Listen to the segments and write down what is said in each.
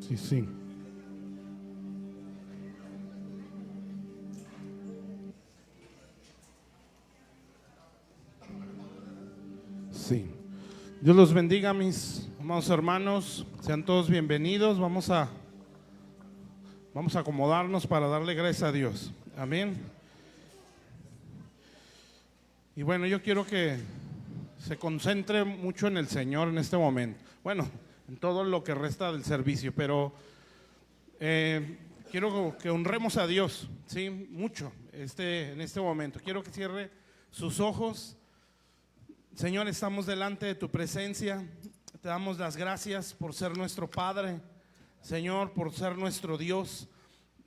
Sí, sí. Sí. Dios los bendiga, mis amados hermanos. Sean todos bienvenidos. Vamos a acomodarnos para darle gracias a Dios. Amén. Y bueno, yo quiero que se concentre mucho en el Señor en este momento. Bueno, en todo lo que resta del servicio, pero quiero que honremos a Dios, sí, mucho en este momento. Quiero que cierre sus ojos. Señor, estamos delante de tu presencia. Te damos las gracias por ser nuestro Padre, Señor, por ser nuestro Dios.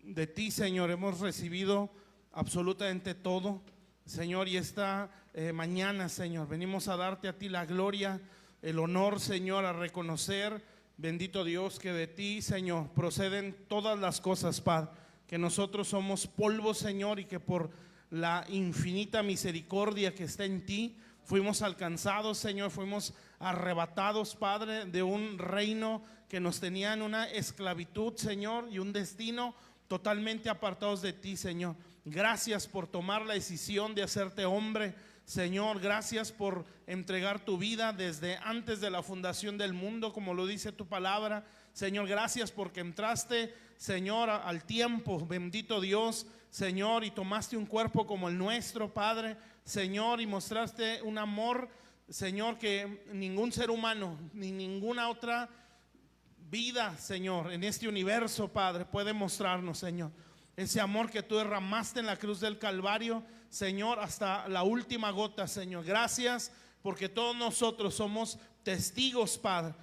De ti, Señor, hemos recibido absolutamente todo, Señor, y esta mañana, Señor, venimos a darte a ti la gloria, el honor, Señor, a reconocer, bendito Dios, que de ti, Señor, proceden todas las cosas, Padre, que nosotros somos polvo, Señor, y que por la infinita misericordia que está en ti, fuimos alcanzados, Señor, fuimos arrebatados, Padre, de un reino que nos tenía en una esclavitud, Señor, y un destino totalmente apartados de ti, Señor. Gracias por tomar la decisión de hacerte hombre, Señor. Gracias por entregar tu vida desde antes de la fundación del mundo, como lo dice tu palabra, Señor. Gracias porque entraste, Señor, al tiempo, bendito Dios, Señor, y tomaste un cuerpo como el nuestro, Padre, Señor, y mostraste un amor, Señor, que ningún ser humano ni ninguna otra vida, Señor, en este universo, Padre, puede mostrarnos, Señor. Ese amor que tú derramaste en la cruz del Calvario, Señor, hasta la última gota, Señor. Gracias porque todos nosotros somos testigos, Padre,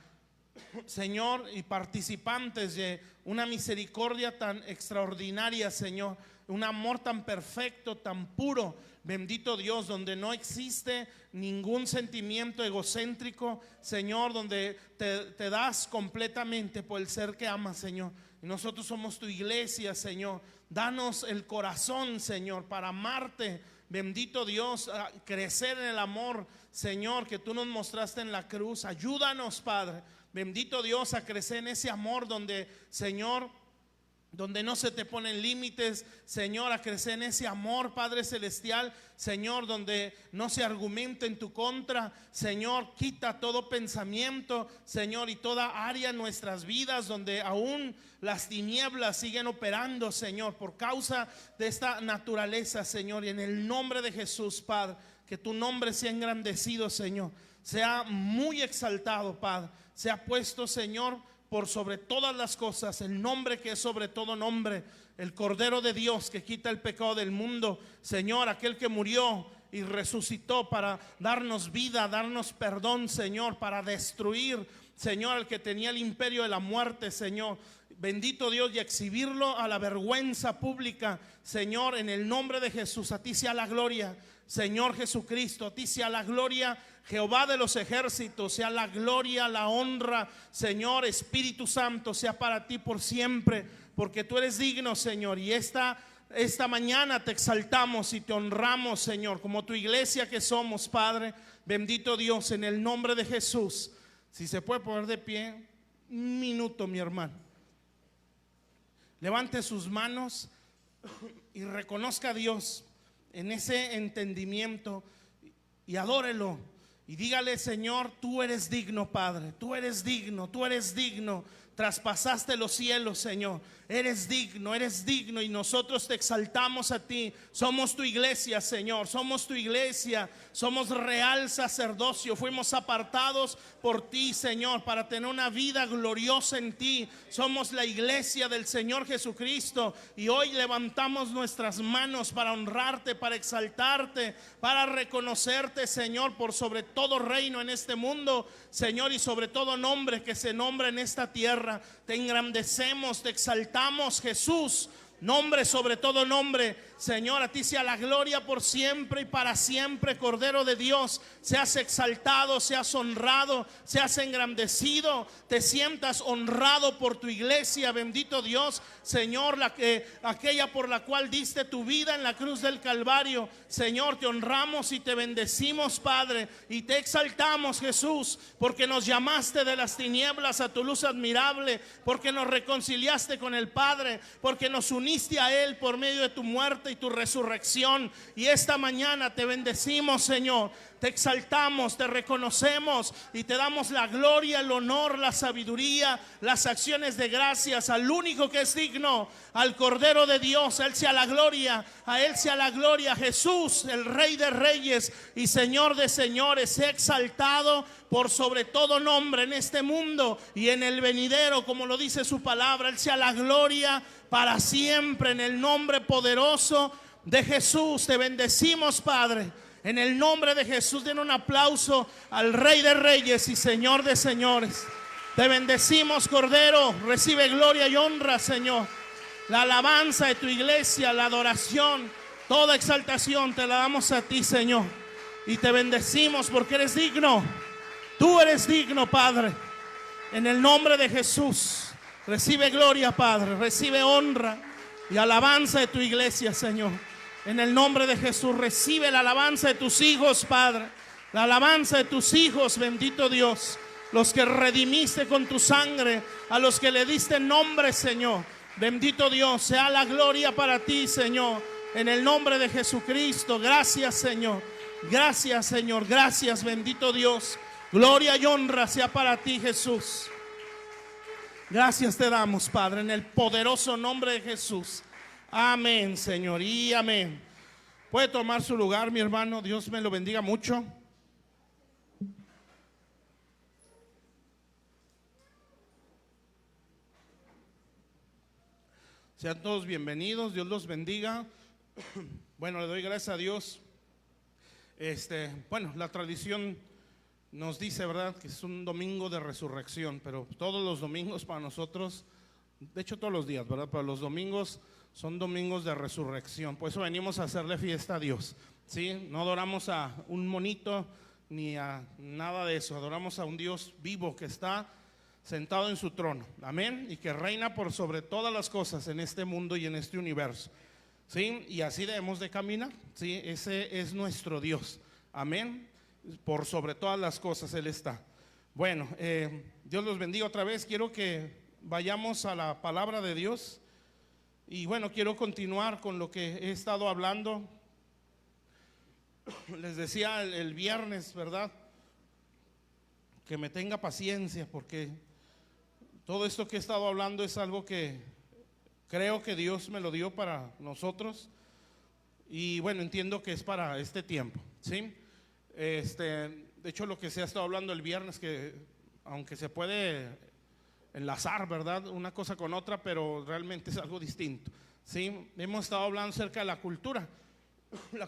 Señor, y participantes de una misericordia tan extraordinaria, Señor. Un amor tan perfecto, tan puro, bendito Dios, donde no existe ningún sentimiento egocéntrico, Señor, donde te das completamente por el ser que amas, Señor. Y nosotros somos tu iglesia, Señor. Danos el corazón, Señor, para amarte, bendito Dios, a crecer en el amor, Señor, que tú nos mostraste en la cruz. Ayúdanos, Padre, bendito Dios, a crecer en ese amor donde, Señor, donde no se te ponen límites, Señor, a crecer en ese amor, Padre celestial, Señor, donde no se argumenta en tu contra, Señor. Quita todo pensamiento, Señor, y toda área en nuestras vidas donde aún las tinieblas siguen operando, Señor, por causa de esta naturaleza, Señor. Y en el nombre de Jesús, Padre, que tu nombre sea engrandecido, Señor, sea muy exaltado, Padre, sea puesto, Señor, por sobre todas las cosas, el nombre que es sobre todo nombre, el Cordero de Dios que quita el pecado del mundo, Señor, aquel que murió y resucitó para darnos vida, darnos perdón, Señor, para destruir, Señor, al que tenía el imperio de la muerte, Señor. Bendito Dios, y exhibirlo a la vergüenza pública, Señor, en el nombre de Jesús. A ti sea la gloria, Señor Jesucristo. A ti sea la gloria, Jehová de los ejércitos. Sea la gloria, la honra, Señor Espíritu Santo, sea para ti por siempre, porque tú eres digno, Señor. Y esta mañana te exaltamos y te honramos, Señor, como tu iglesia que somos, Padre. Bendito Dios, en el nombre de Jesús. Si se puede poner de pie un minuto, mi hermano. Levante sus manos y reconozca a Dios en ese entendimiento y adórelo y dígale: Señor, tú eres digno, Padre, tú eres digno, tú eres digno. Traspasaste los cielos, Señor. Eres digno y nosotros te exaltamos a ti. Somos tu iglesia, Señor. Somos tu iglesia. Somos real sacerdocio. Fuimos apartados por ti, Señor, para tener una vida gloriosa en ti. Somos la iglesia del Señor Jesucristo. Y hoy levantamos nuestras manos para honrarte, para exaltarte, para reconocerte, Señor, por sobre todo reino en este mundo, Señor, y sobre todo nombre que se nombra en esta tierra. Te engrandecemos, te exaltamos, Jesús, nombre sobre todo nombre. Señor, a ti sea la gloria por siempre y para siempre, Cordero de Dios. Seas exaltado, seas honrado, seas engrandecido, te sientas honrado por tu iglesia, bendito Dios. Señor, aquella por la cual diste tu vida en la cruz del Calvario. Señor, te honramos y te bendecimos, Padre, y te exaltamos, Jesús, porque nos llamaste de las tinieblas a tu luz admirable, porque nos reconciliaste con el Padre, porque nos uniste a Él por medio de tu muerte y tu resurrección. Y esta mañana te bendecimos, Señor. Te exaltamos, te reconocemos y te damos la gloria, el honor, la sabiduría, las acciones de gracias al único que es digno, al Cordero de Dios. A Él sea la gloria, a Él sea la gloria. Jesús, el Rey de Reyes y Señor de Señores, sea exaltado por sobre todo nombre en este mundo y en el venidero, como lo dice su palabra. Él sea la gloria para siempre, en el nombre poderoso de Jesús. Te bendecimos, Padre. En el nombre de Jesús, den un aplauso al Rey de Reyes y Señor de Señores. Te bendecimos, Cordero. Recibe gloria y honra, Señor. La alabanza de tu iglesia, la adoración, toda exaltación te la damos a ti, Señor. Y te bendecimos porque eres digno. Tú eres digno, Padre. En el nombre de Jesús, recibe gloria, Padre. Recibe honra y alabanza de tu iglesia, Señor. En el nombre de Jesús, recibe la alabanza de tus hijos, Padre. La alabanza de tus hijos, bendito Dios. Los que redimiste con tu sangre, a los que le diste nombre, Señor. Bendito Dios, sea la gloria para ti, Señor. En el nombre de Jesucristo, gracias, Señor. Gracias, Señor. Gracias, bendito Dios. Gloria y honra sea para ti, Jesús. Gracias te damos, Padre, en el poderoso nombre de Jesús. Amén, Señor, y amén. Puede tomar su lugar, mi hermano. Dios me lo bendiga mucho. Sean todos bienvenidos, Dios los bendiga. Bueno, le doy gracias a Dios. Bueno, la tradición nos dice, ¿verdad?, que es un domingo de resurrección, pero todos los domingos para nosotros, de hecho todos los días, ¿verdad?, pero los domingos son domingos de resurrección. Por eso venimos a hacerle fiesta a Dios, ¿sí? No adoramos a un monito ni a nada de eso. Adoramos a un Dios vivo que está sentado en su trono, amén, y que reina por sobre todas las cosas en este mundo y en este universo, ¿sí? Y así debemos de caminar, ¿sí? Ese es nuestro Dios, amén. Por sobre todas las cosas Él está. Bueno, Dios los bendiga otra vez. Quiero que vayamos a la palabra de Dios. Y bueno, quiero continuar con lo que he estado hablando. Les decía el viernes, ¿verdad?, que me tenga paciencia, porque todo esto que he estado hablando es algo que creo que Dios me lo dio para nosotros. Y bueno, entiendo que es para este tiempo, ¿sí? De hecho, lo que se ha estado hablando el viernes, que aunque se puede enlazar, ¿verdad?, una cosa con otra, pero realmente es algo distinto, ¿sí? Hemos estado hablando acerca de la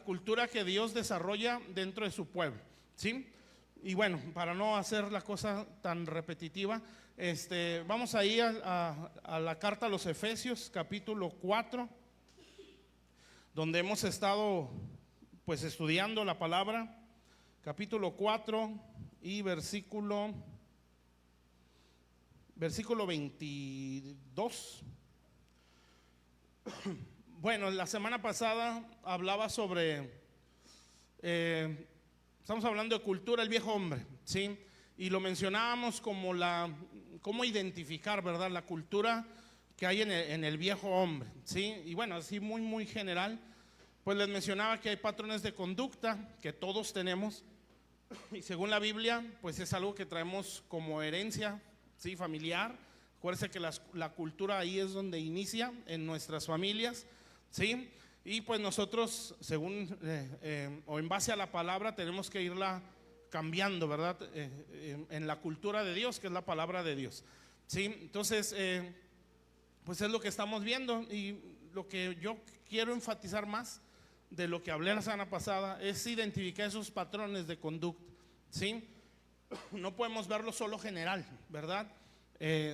cultura que Dios desarrolla dentro de su pueblo, ¿sí? Y bueno, para no hacer la cosa tan repetitiva, vamos a ir a la carta a los Efesios, capítulo 4, donde hemos estado pues estudiando la palabra. Capítulo 4 y versículo 22. Bueno, la semana pasada hablaba sobre, estamos hablando de cultura, el viejo hombre, ¿sí? Y lo mencionábamos como cómo identificar, ¿verdad?, la cultura que hay en el viejo hombre, ¿sí? Y bueno, así muy, muy general, pues les mencionaba que hay patrones de conducta que todos tenemos. Y según la Biblia, pues es algo que traemos como herencia, ¿sí?, familiar. Acuérdense que la cultura ahí es donde inicia, en nuestras familias, ¿sí? Y pues nosotros, según o en base a la palabra, tenemos que irla cambiando, ¿verdad?, en la cultura de Dios, que es la palabra de Dios, ¿sí? Entonces, pues es lo que estamos viendo. Y lo que yo quiero enfatizar más de lo que hablé la semana pasada es identificar esos patrones de conducta, ¿sí? No podemos verlo solo general, ¿verdad?,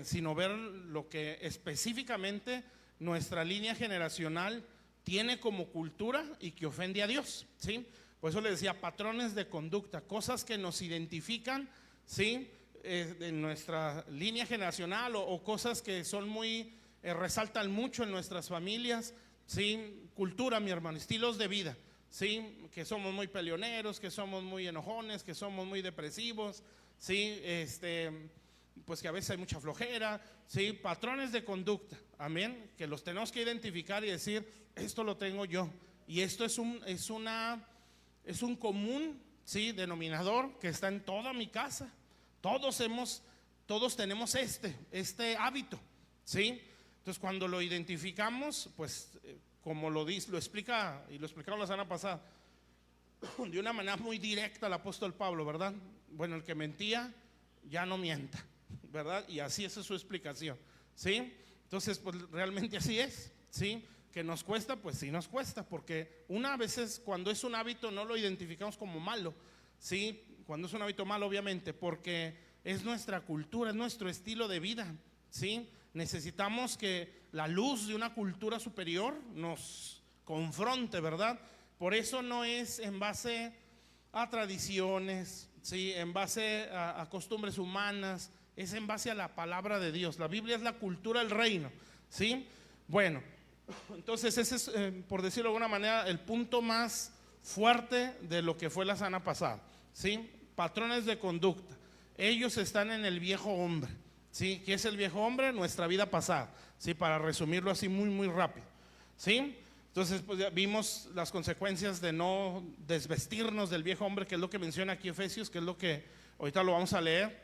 sino ver lo que específicamente nuestra línea generacional tiene como cultura y que ofende a Dios, ¿sí? Por eso le decía patrones de conducta, cosas que nos identifican, ¿sí? En nuestra línea generacional o cosas que son muy, resaltan mucho en nuestras familias, ¿sí? Cultura, mi hermano, estilos de vida, ¿sí? Que somos muy peleoneros, que somos muy enojones, que somos muy depresivos, ¿sí? Pues que a veces hay mucha flojera, ¿sí? Patrones de conducta, amén, que los tenemos que identificar y decir, esto lo tengo yo, y esto es un común, ¿sí? Denominador que está en toda mi casa. Todos tenemos este hábito, ¿sí? Entonces cuando lo identificamos, pues como lo explica, y lo explicamos la semana pasada, de una manera muy directa el apóstol Pablo, ¿verdad? Bueno, el que mentía, ya no mienta, ¿verdad? Y así esa es su explicación, ¿sí? Entonces, pues realmente así es, ¿sí? Que nos cuesta, pues sí nos cuesta, porque una veces cuando es un hábito no lo identificamos como malo, ¿sí? Cuando es un hábito malo, obviamente, porque es nuestra cultura, es nuestro estilo de vida, ¿sí? Necesitamos que la luz de una cultura superior nos confronte, ¿verdad? Por eso no es en base a tradiciones, ¿sí? En base a costumbres humanas, es en base a la palabra de Dios. La Biblia es la cultura del reino, ¿sí? Bueno, entonces ese es, por decirlo de alguna manera, el punto más fuerte de lo que fue la semana pasada, ¿sí? Patrones de conducta. Ellos están en el viejo hombre, ¿sí? ¿Qué es el viejo hombre? Nuestra vida pasada, ¿sí? Para resumirlo así muy, muy rápido, ¿sí? Entonces, pues ya vimos las consecuencias de no desvestirnos del viejo hombre, que es lo que menciona aquí Efesios, que es lo que ahorita lo vamos a leer.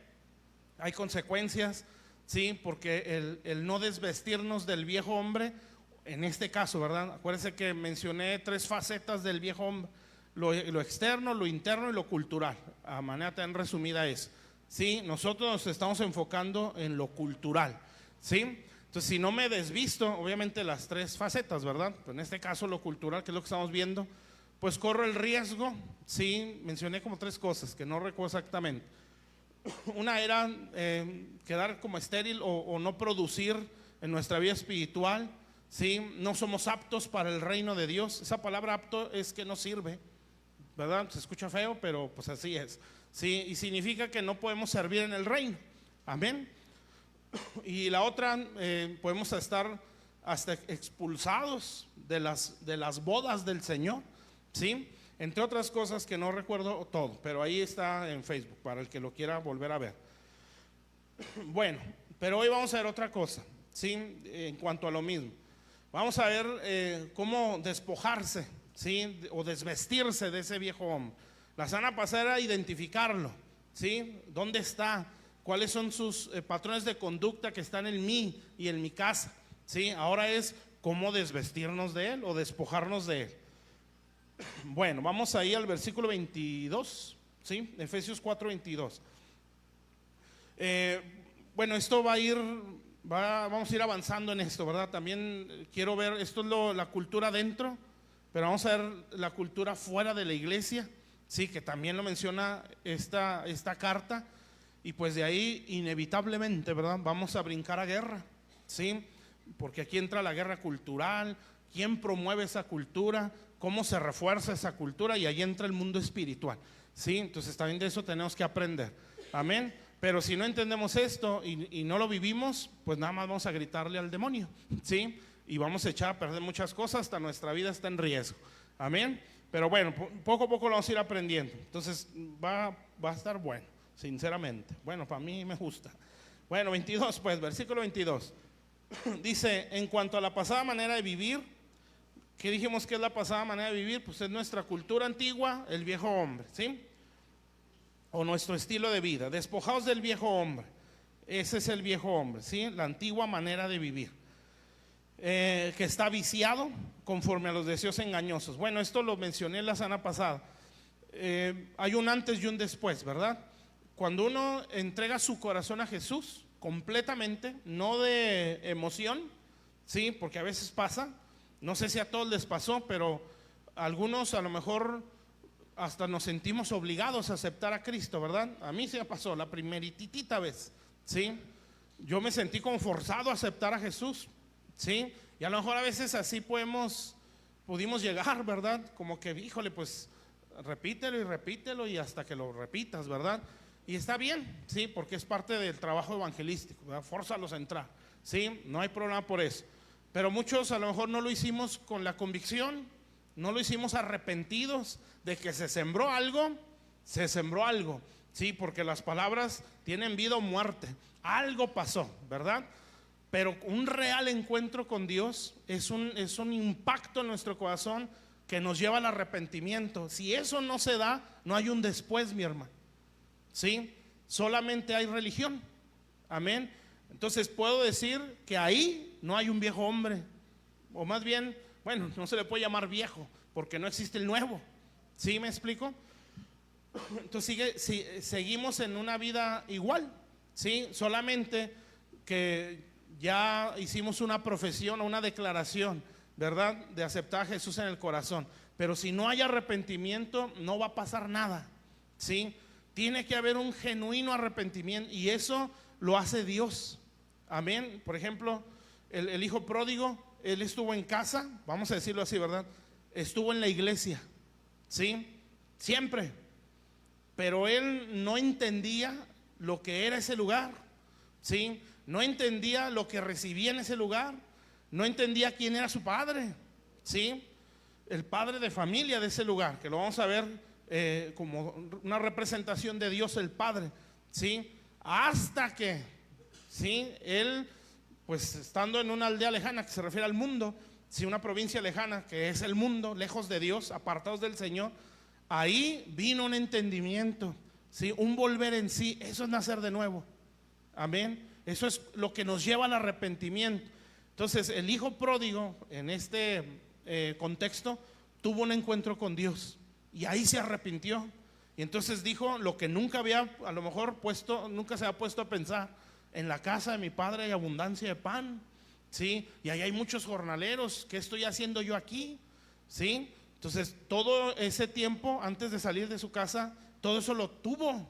Hay consecuencias, ¿sí? Porque el no desvestirnos del viejo hombre, en este caso, ¿verdad? Acuérdense que mencioné 3 facetas del viejo hombre: lo externo, lo interno y lo cultural. A manera tan resumida es, ¿sí? Nosotros nos estamos enfocando en lo cultural, ¿sí? Entonces, si no me desvisto, obviamente las 3 facetas, ¿verdad? Pero en este caso lo cultural, que es lo que estamos viendo, pues corro el riesgo, ¿sí? Mencioné como 3 cosas que no recuerdo exactamente. Una era quedar como estéril o no producir en nuestra vida espiritual, ¿sí? No somos aptos para el reino de Dios. Esa palabra apto es que no sirve, ¿verdad? Se escucha feo, pero pues así es, ¿sí? Y significa que no podemos servir en el reino, amén. Y la otra, podemos estar hasta expulsados de las bodas del Señor, ¿sí? Entre otras cosas que no recuerdo todo, pero ahí está en Facebook para el que lo quiera volver a ver. Bueno, pero hoy vamos a ver otra cosa, ¿sí? En cuanto a lo mismo, vamos a ver cómo despojarse, ¿sí? O desvestirse de ese viejo hombre. La semana pasada era identificarlo, ¿sí? ¿Dónde está? ¿Cuáles son sus patrones de conducta que están en mí y en mi casa? ¿Sí? Ahora es cómo desvestirnos de él o despojarnos de él. Bueno, vamos ahí al versículo 22, ¿sí? Efesios 4:22. Bueno, esto vamos a ir avanzando en esto, ¿verdad? También quiero ver, esto es la cultura dentro, pero vamos a ver la cultura fuera de la iglesia, ¿sí? Que también lo menciona esta carta. Y pues de ahí inevitablemente, ¿verdad? Vamos a brincar a guerra, ¿sí? Porque aquí entra la guerra cultural, quién promueve esa cultura, cómo se refuerza esa cultura, y ahí entra el mundo espiritual, ¿sí? Entonces también de eso tenemos que aprender, amén. Pero si no entendemos esto y no lo vivimos, pues nada más vamos a gritarle al demonio, ¿sí? Y vamos a echar a perder muchas cosas, hasta nuestra vida está en riesgo, amén. Pero bueno, poco a poco lo vamos a ir aprendiendo. Entonces va a estar bueno, sinceramente. Bueno, para mí me gusta. Bueno, 22 pues, versículo 22. Dice, en cuanto a la pasada manera de vivir, ¿qué dijimos que es la pasada manera de vivir? Pues es nuestra cultura antigua, el viejo hombre, ¿sí? O nuestro estilo de vida. Despojados del viejo hombre. Ese es el viejo hombre, ¿sí? La antigua manera de vivir. Que está viciado conforme a los deseos engañosos. Bueno, esto lo mencioné la semana pasada. Hay un antes y un después, ¿verdad? Cuando uno entrega su corazón a Jesús completamente, no de emoción, ¿sí? Porque a veces pasa, no sé si a todos les pasó, pero algunos a lo mejor hasta nos sentimos obligados a aceptar a Cristo, ¿verdad? A mí se me pasó la primeritita vez, ¿sí? Yo me sentí como forzado a aceptar a Jesús, ¿sí? Y a lo mejor a veces así podemos pudimos llegar, ¿verdad? Como que, híjole, pues repítelo y repítelo y hasta que lo repitas, ¿verdad? Y está bien, sí, porque es parte del trabajo evangelístico, ¿verdad? Fórzalos a entrar, sí, no hay problema por eso. Pero muchos a lo mejor no lo hicimos con la convicción, no lo hicimos arrepentidos de que se sembró algo, sí, porque las palabras tienen vida o muerte. Algo pasó, ¿verdad? Pero un real encuentro con Dios es un impacto en nuestro corazón que nos lleva al arrepentimiento. Si eso no se da, no hay un después, mi hermano, ¿sí? Solamente hay religión. Amén. Entonces puedo decir que ahí no hay un viejo hombre, o más bien, bueno, no se le puede llamar viejo porque no existe el nuevo. ¿Sí me explico? Entonces seguimos en una vida igual, ¿sí? Solamente que ya hicimos una profesión o una declaración, ¿verdad? De aceptar a Jesús en el corazón. Pero si no hay arrepentimiento, no va a pasar nada, ¿sí? Tiene que haber un genuino arrepentimiento y eso lo hace Dios. Amén. Por ejemplo, el hijo pródigo, él estuvo en casa, vamos a decirlo así, ¿verdad? Estuvo en la iglesia, ¿sí? Siempre. Pero él no entendía lo que era ese lugar, ¿sí? No entendía lo que recibía en ese lugar. No entendía quién era su padre, ¿sí? El padre de familia de ese lugar, que lo vamos a ver como una representación de Dios el Padre, ¿sí? Hasta que, ¿sí? Él, pues estando en una aldea lejana que se refiere al mundo, ¿sí? Una provincia lejana que es el mundo, lejos de Dios, apartados del Señor, ahí vino un entendimiento, ¿sí? Un volver en sí. Eso es nacer de nuevo. Amén. Eso es lo que nos lleva al arrepentimiento. Entonces el hijo pródigo en este contexto tuvo un encuentro con Dios y ahí se arrepintió y entonces dijo lo que nunca había a lo mejor nunca se había puesto a pensar: en la casa de mi padre hay abundancia de pan, ¿sí? Y ahí hay muchos jornaleros. ¿Qué estoy haciendo yo aquí? ¿Sí? Entonces todo ese tiempo antes de salir de su casa, todo eso lo tuvo,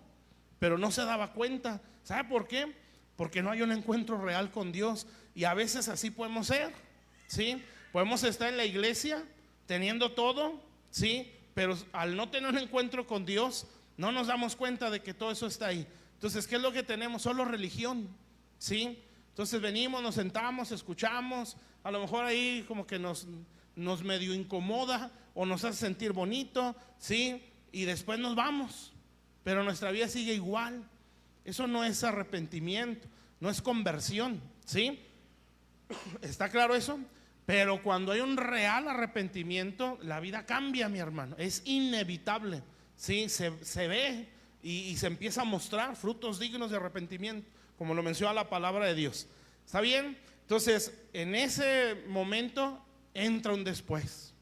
pero no se daba cuenta. ¿Sabe por qué? Porque no hay un encuentro real con Dios. Y a veces así podemos ser, ¿sí? Podemos estar en la iglesia teniendo todo, ¿sí? Pero al no tener un encuentro con Dios, no nos damos cuenta de que todo eso está ahí. Entonces, ¿qué es lo que tenemos? Solo religión, ¿sí? Entonces venimos, nos sentamos, escuchamos. A lo mejor ahí como que nos medio incomoda o nos hace sentir bonito, ¿sí? Y después nos vamos, pero nuestra vida sigue igual. Eso no es arrepentimiento, no es conversión, ¿sí? ¿Está claro eso? Pero cuando hay un real arrepentimiento, la vida cambia, mi hermano. Es inevitable, ¿sí? Se ve y se empieza a mostrar frutos dignos de arrepentimiento, como lo menciona la palabra de Dios. ¿Está bien? Entonces, en ese momento entra un después,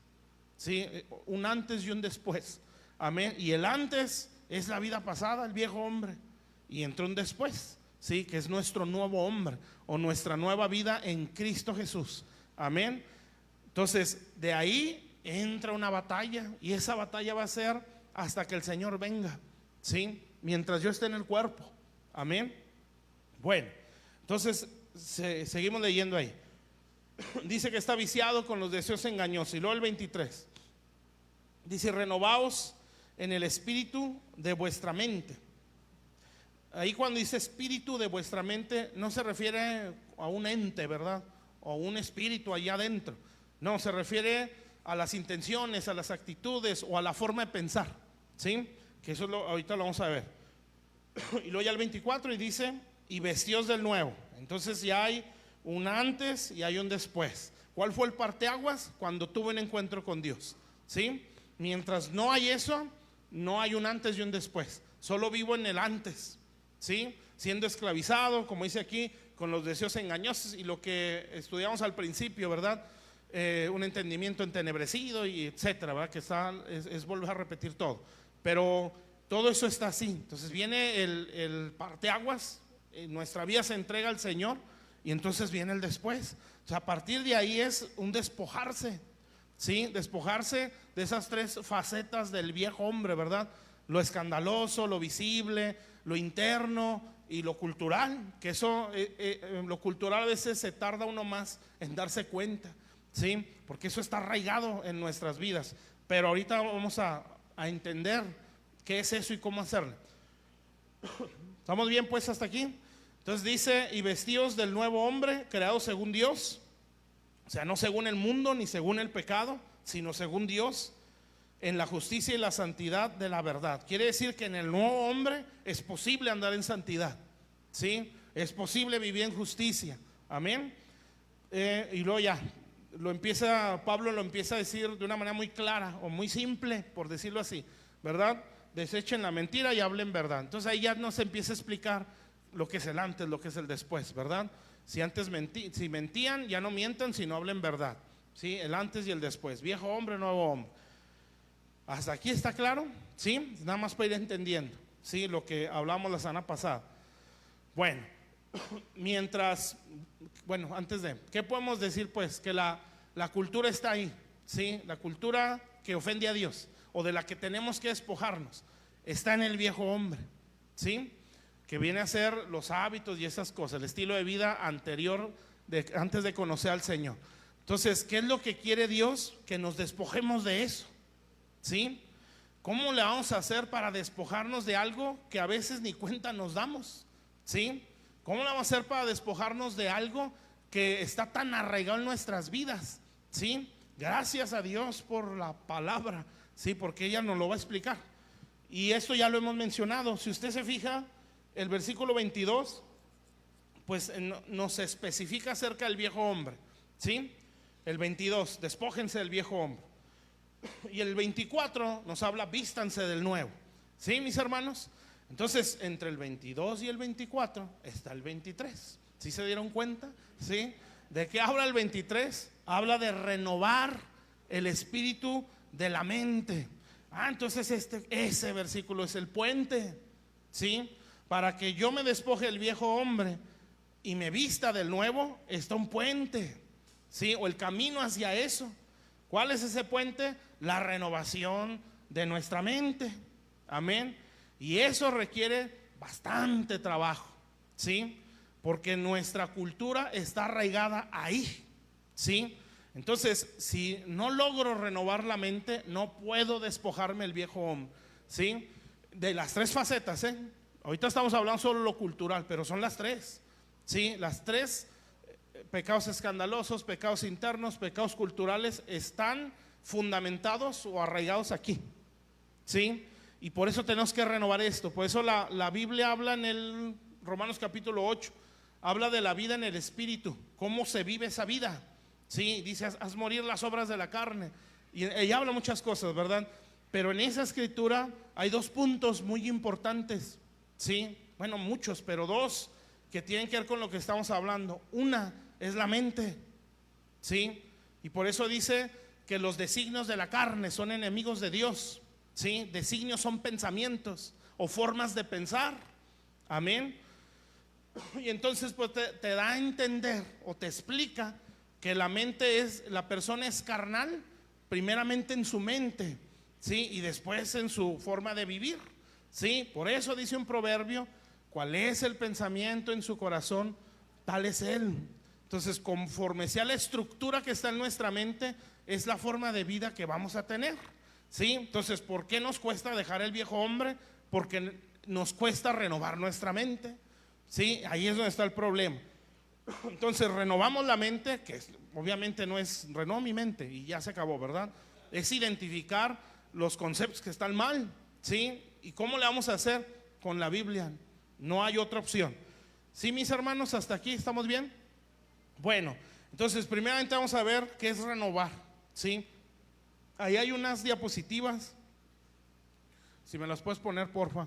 ¿sí? Un antes y un después. Amén. Y el antes es la vida pasada, el viejo hombre. Y entra un después, ¿sí? Que es nuestro nuevo hombre o nuestra nueva vida en Cristo Jesús. Amén. Entonces de ahí entra una batalla y esa batalla va a ser hasta que el Señor venga, ¿sí? Mientras yo esté en el cuerpo. Amén. Bueno, entonces seguimos leyendo ahí. Dice que está viciado con los deseos engañosos. Y luego el 23 dice: renovaos en el espíritu de vuestra mente. Ahí cuando dice espíritu de vuestra mente, no se refiere a un ente, ¿verdad? O un espíritu allá adentro. No, se refiere a las intenciones, a las actitudes o a la forma de pensar, ¿sí? Que eso ahorita lo vamos a ver. Y luego ya el 24 y dice: y vestíos del nuevo. Entonces ya hay un antes y hay un después. ¿Cuál fue el parteaguas? Cuando tuve un encuentro con Dios, ¿sí? Mientras no hay eso, no hay un antes y un después. Solo vivo en el antes, ¿sí? Siendo esclavizado, como dice aquí, con los deseos engañosos y lo que estudiamos al principio, ¿verdad? Un entendimiento entenebrecido y etcétera, ¿verdad? Que es volver a repetir todo. Pero todo eso está así. Entonces viene el parteaguas, nuestra vida se entrega al Señor y entonces viene el después. O sea, a partir de ahí es un despojarse, ¿sí? Despojarse de esas tres facetas del viejo hombre, ¿verdad? Lo escandaloso, lo visible, lo interno y lo cultural. Que eso, lo cultural a veces se tarda uno más en darse cuenta. ¿sí? Porque eso está arraigado en nuestras vidas. Pero ahorita vamos a entender qué es eso y cómo hacerlo. ¿Estamos bien pues hasta aquí? Entonces dice, y vestidos del nuevo hombre, creado según Dios, o sea, no según el mundo ni según el pecado, sino según Dios, en la justicia y la santidad de la verdad. Quiere decir que en el nuevo hombre es posible andar en santidad, ¿sí? Es posible vivir en justicia, amén. Y luego ya, Pablo lo empieza a decir de una manera muy clara o muy simple, por decirlo así, ¿verdad? Desechen la mentira y hablen verdad. Entonces ahí ya nos empieza a explicar lo que es el antes, lo que es el después, ¿verdad? Si antes si mentían, ya no mientan, sino hablen verdad, ¿sí? El antes y el después, viejo hombre, nuevo hombre. ¿Hasta aquí está claro? ¿Sí? Nada más para ir entendiendo, ¿sí? Lo que hablamos la semana pasada. Bueno, antes de, ¿qué podemos decir pues? Que la cultura está ahí, ¿sí? La cultura que ofende a Dios o de la que tenemos que despojarnos está en el viejo hombre, ¿sí? Que viene a ser los hábitos y esas cosas, el estilo de vida anterior, antes de conocer al Señor. Entonces, ¿qué es lo que quiere Dios? Que nos despojemos de eso, ¿sí? ¿Cómo le vamos a hacer para despojarnos de algo que a veces ni cuenta nos damos? ¿Sí? ¿Cómo le vamos a hacer para despojarnos de algo que está tan arraigado en nuestras vidas? ¿Sí? Gracias a Dios por la palabra, ¿sí? Porque ella nos lo va a explicar. Y esto ya lo hemos mencionado. Si usted se fija, el versículo 22, pues nos especifica acerca del viejo hombre, ¿sí? El 22, despójense del viejo hombre. Y el 24 nos habla, vístanse del nuevo, ¿sí, mis hermanos? Entonces, entre el 22 y el 24 está el 23. ¿Sí se dieron cuenta? ¿Sí? ¿De qué habla el 23? Habla de renovar el espíritu de la mente. Entonces ese versículo es el puente, ¿sí? Para que yo me despoje del viejo hombre y me vista del nuevo, está un puente, ¿sí? O el camino hacia eso. ¿Cuál es ese puente? La renovación de nuestra mente. Amén. Y eso requiere bastante trabajo, ¿sí? Porque nuestra cultura está arraigada ahí, ¿sí? Entonces, si no logro renovar la mente, no puedo despojarme del viejo hombre, ¿sí? De las tres facetas, ¿eh? Ahorita estamos hablando solo de lo cultural, pero son las tres, ¿sí? Las tres, pecados escandalosos, pecados internos, pecados culturales, están fundamentados o arraigados aquí, ¿sí? Y por eso tenemos que renovar esto. Por eso la Biblia habla en el Romanos capítulo 8, habla de la vida en el espíritu, cómo se vive esa vida, ¿sí? Dice, haz morir las obras de la carne. Y ella habla muchas cosas, ¿verdad? Pero en esa escritura hay dos puntos muy importantes, ¿sí? Bueno, muchos, pero dos que tienen que ver con lo que estamos hablando. Una es la mente, ¿sí? Y por eso dice que los designios de la carne son enemigos de Dios, ¿sí? Designios son pensamientos o formas de pensar, amén. Y entonces pues te da a entender o te explica que la persona es carnal, primeramente en su mente, ¿sí? Y después en su forma de vivir, ¿sí? Por eso dice un proverbio, cuál es el pensamiento en su corazón, tal es él. Entonces, conforme sea la estructura que está en nuestra mente, es la forma de vida que vamos a tener, ¿sí? Entonces, ¿por qué nos cuesta dejar el viejo hombre? Porque nos cuesta renovar nuestra mente, ¿sí? Ahí es donde está el problema. Entonces, renovamos la mente, que obviamente no es renovo mi mente y ya se acabó, ¿verdad? Es identificar los conceptos que están mal, ¿sí? ¿Y cómo le vamos a hacer? Con la Biblia. No hay otra opción. ¿Sí, mis hermanos? ¿Hasta aquí estamos bien? Bueno, entonces primeramente vamos a ver qué es renovar, ¿sí? Ahí hay unas diapositivas, si me las puedes poner, porfa.